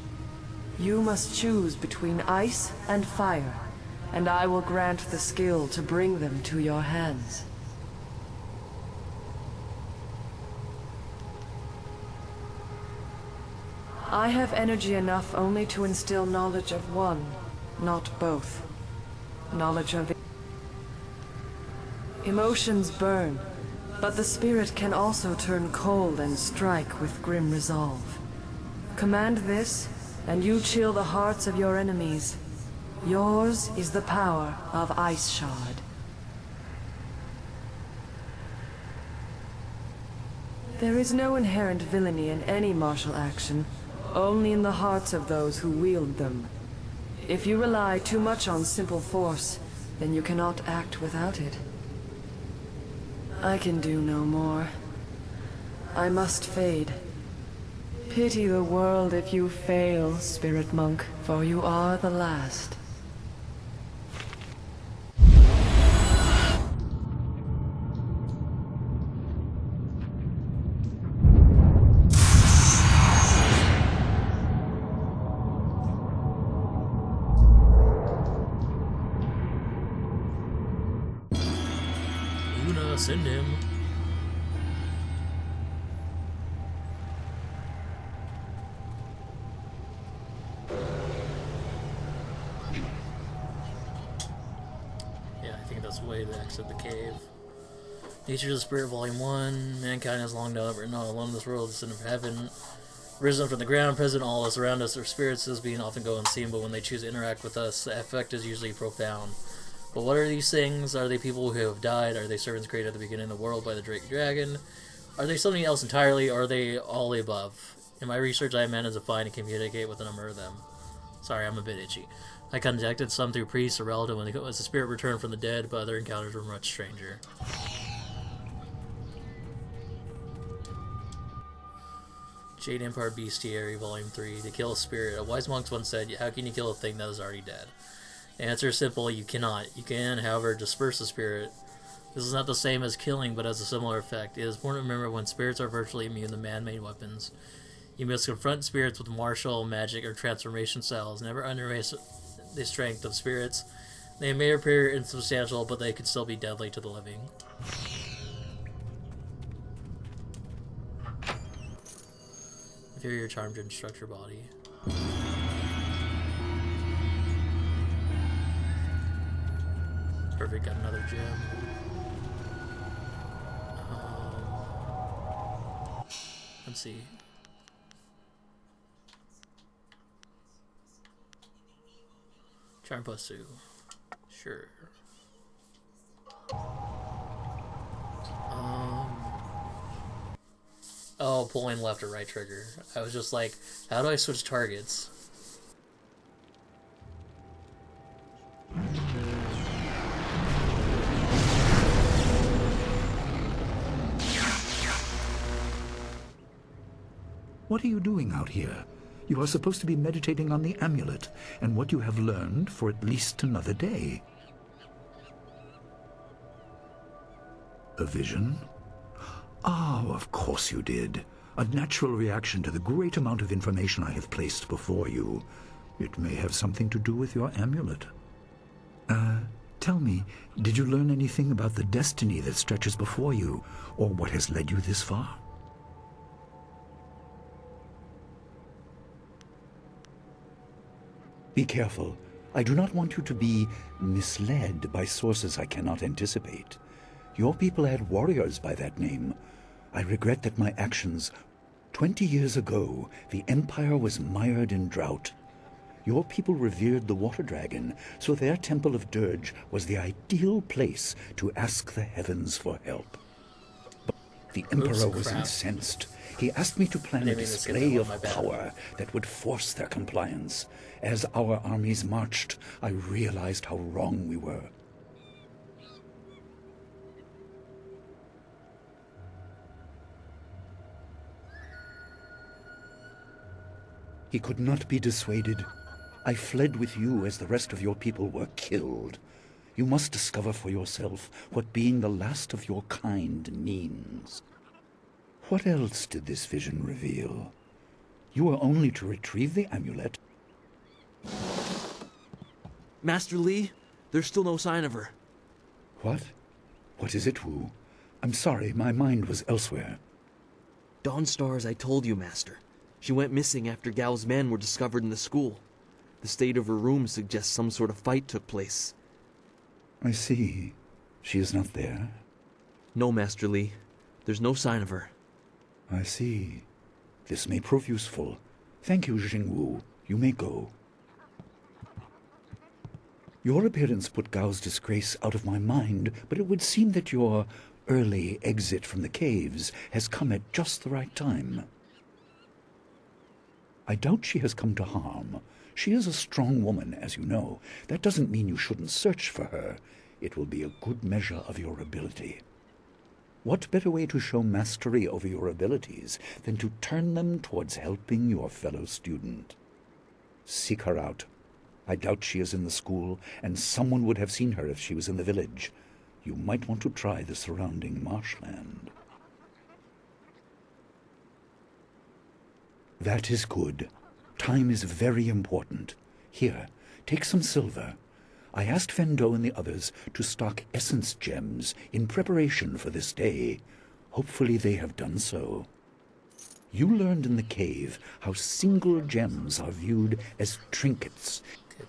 You must choose between ice and fire, and I will grant the skill to bring them to your hands. I have energy enough only to instill knowledge of one, not both. Knowledge of emotions burn, but the spirit can also turn cold and strike with grim resolve. Command this, and you chill the hearts of your enemies. Yours is the power of Ice Shard. There is no inherent villainy in any martial action, only in the hearts of those who wield them. If you rely too much on simple force, then you cannot act without it. I can do no more. I must fade. Pity the world if you fail, Spirit Monk, for you are the last. Luna, send him. Yeah, I think that's the way to exit the cave. Nature of the Spirit, Volume 1. Mankind has long known that we're not alone in this world, descended from heaven. Risen from the ground, present all us around us. Our spirits as being often go unseen, but when they choose to interact with us, the effect is usually profound. But what are these things? Are they people who have died? Are they servants created at the beginning of the world by the Drake Dragon? Are they something else entirely, or are they all the above? In my research, I managed to find and communicate with a number of them. Sorry, I'm a bit itchy. I contacted some through priests or relative when the spirit returned from the dead, but other encounters were much stranger. Jade Empire Bestiary, Volume 3. To kill a spirit. A wise monk once said, how can you kill a thing that is already dead? The answer is simple, you cannot. You can, however, disperse the spirit. This is not the same as killing, but has a similar effect. It is important to remember when spirits are virtually immune to man-made weapons. You must confront spirits with martial, magic, or transformation styles. Never underestimate the strength of spirits. They may appear insubstantial, but they can still be deadly to the living. Inferior charm to instruct your body. Perfect, got another gem. Let's see. Charm plus 2. Sure. Oh, pulling left or right trigger. I was just like, how do I switch targets? What are you doing out here? You are supposed to be meditating on the amulet and what you have learned for at least another day. A vision? Oh, of course you did. A natural reaction to the great amount of information I have placed before you. It may have something to do with your amulet. Tell me, did you learn anything about the destiny that stretches before you, or what has led you this far? Be careful. I do not want you to be misled by sources I cannot anticipate. Your people had warriors by that name. I regret that my actions... 20 years ago, the Empire was mired in drought. Your people revered the water dragon, so their temple of dirge was the ideal place to ask the heavens for help. But the Emperor was incensed. He asked me to plan a display of power that would force their compliance. As our armies marched, I realized how wrong we were. He could not be dissuaded. I fled with you as the rest of your people were killed. You must discover for yourself what being the last of your kind means. What else did this vision reveal? You are only to retrieve the amulet. Master Li, there's still no sign of her. What? What is it, Wu? I'm sorry, my mind was elsewhere. Dawnstar, as I told you, Master. She went missing after Gao's men were discovered in the school. The state of her room suggests some sort of fight took place. I see. She is not there? No, Master Li. There's no sign of her. I see. This may prove useful. Thank you, Jingwu. You may go. Your appearance put Gao's disgrace out of my mind, but it would seem that your early exit from the caves has come at just the right time. I doubt she has come to harm. She is a strong woman, as you know. That doesn't mean you shouldn't search for her. It will be a good measure of your ability. What better way to show mastery over your abilities than to turn them towards helping your fellow student? Seek her out. I doubt she is in the school, and someone would have seen her if she was in the village. You might want to try the surrounding marshland. That is good. Time is very important. Here, take some silver. I asked Fendo and the others to stock essence gems in preparation for this day. Hopefully they have done so. You learned in the cave how single gems are viewed as trinkets.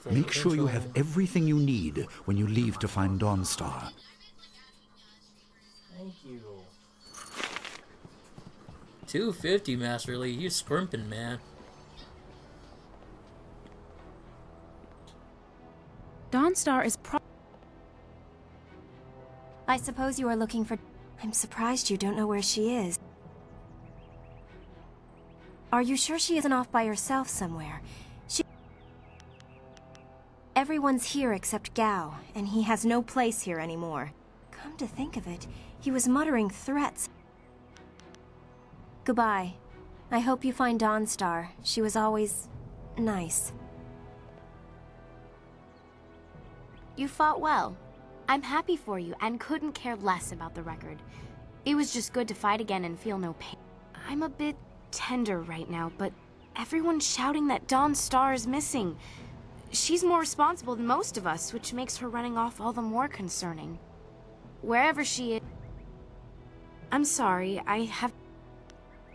Make sure you have everything you need when you leave to find Dawnstar. Thank you. 250, Master Li. You scrimping, man. Dawnstar is I suppose you are looking for... I'm surprised you don't know where she is. Are you sure she isn't off by herself somewhere? Everyone's here except Gao, and he has no place here anymore. Come to think of it, he was muttering threats. Goodbye. I hope you find Dawnstar. She was always... nice. You fought well. I'm happy for you and couldn't care less about the record. It was just good to fight again and feel no pain. I'm a bit tender right now, but everyone's shouting that Dawnstar is missing. She's more responsible than most of us, which makes her running off all the more concerning. Wherever she is... I'm sorry, I have...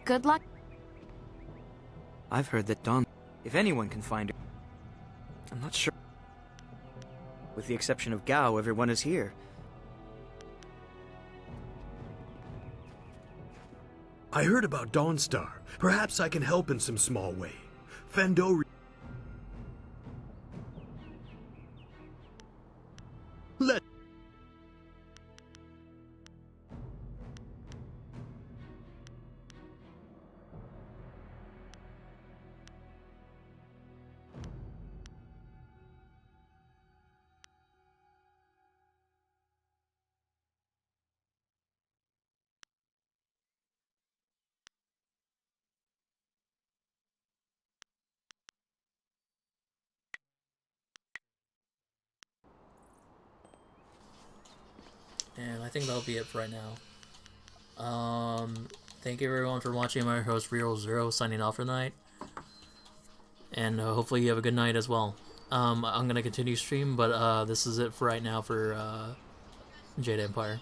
Good luck. I've heard that Dawn... If anyone can find her... I'm not sure. With the exception of Gao, everyone is here. I heard about Dawnstar. Perhaps I can help in some small way. Fendo... Let... And I think that'll be it for right now. Thank you everyone for watching. My host Real0 signing off for the night. And hopefully you have a good night as well. I'm gonna continue stream, but this is it for right now for Jade Empire.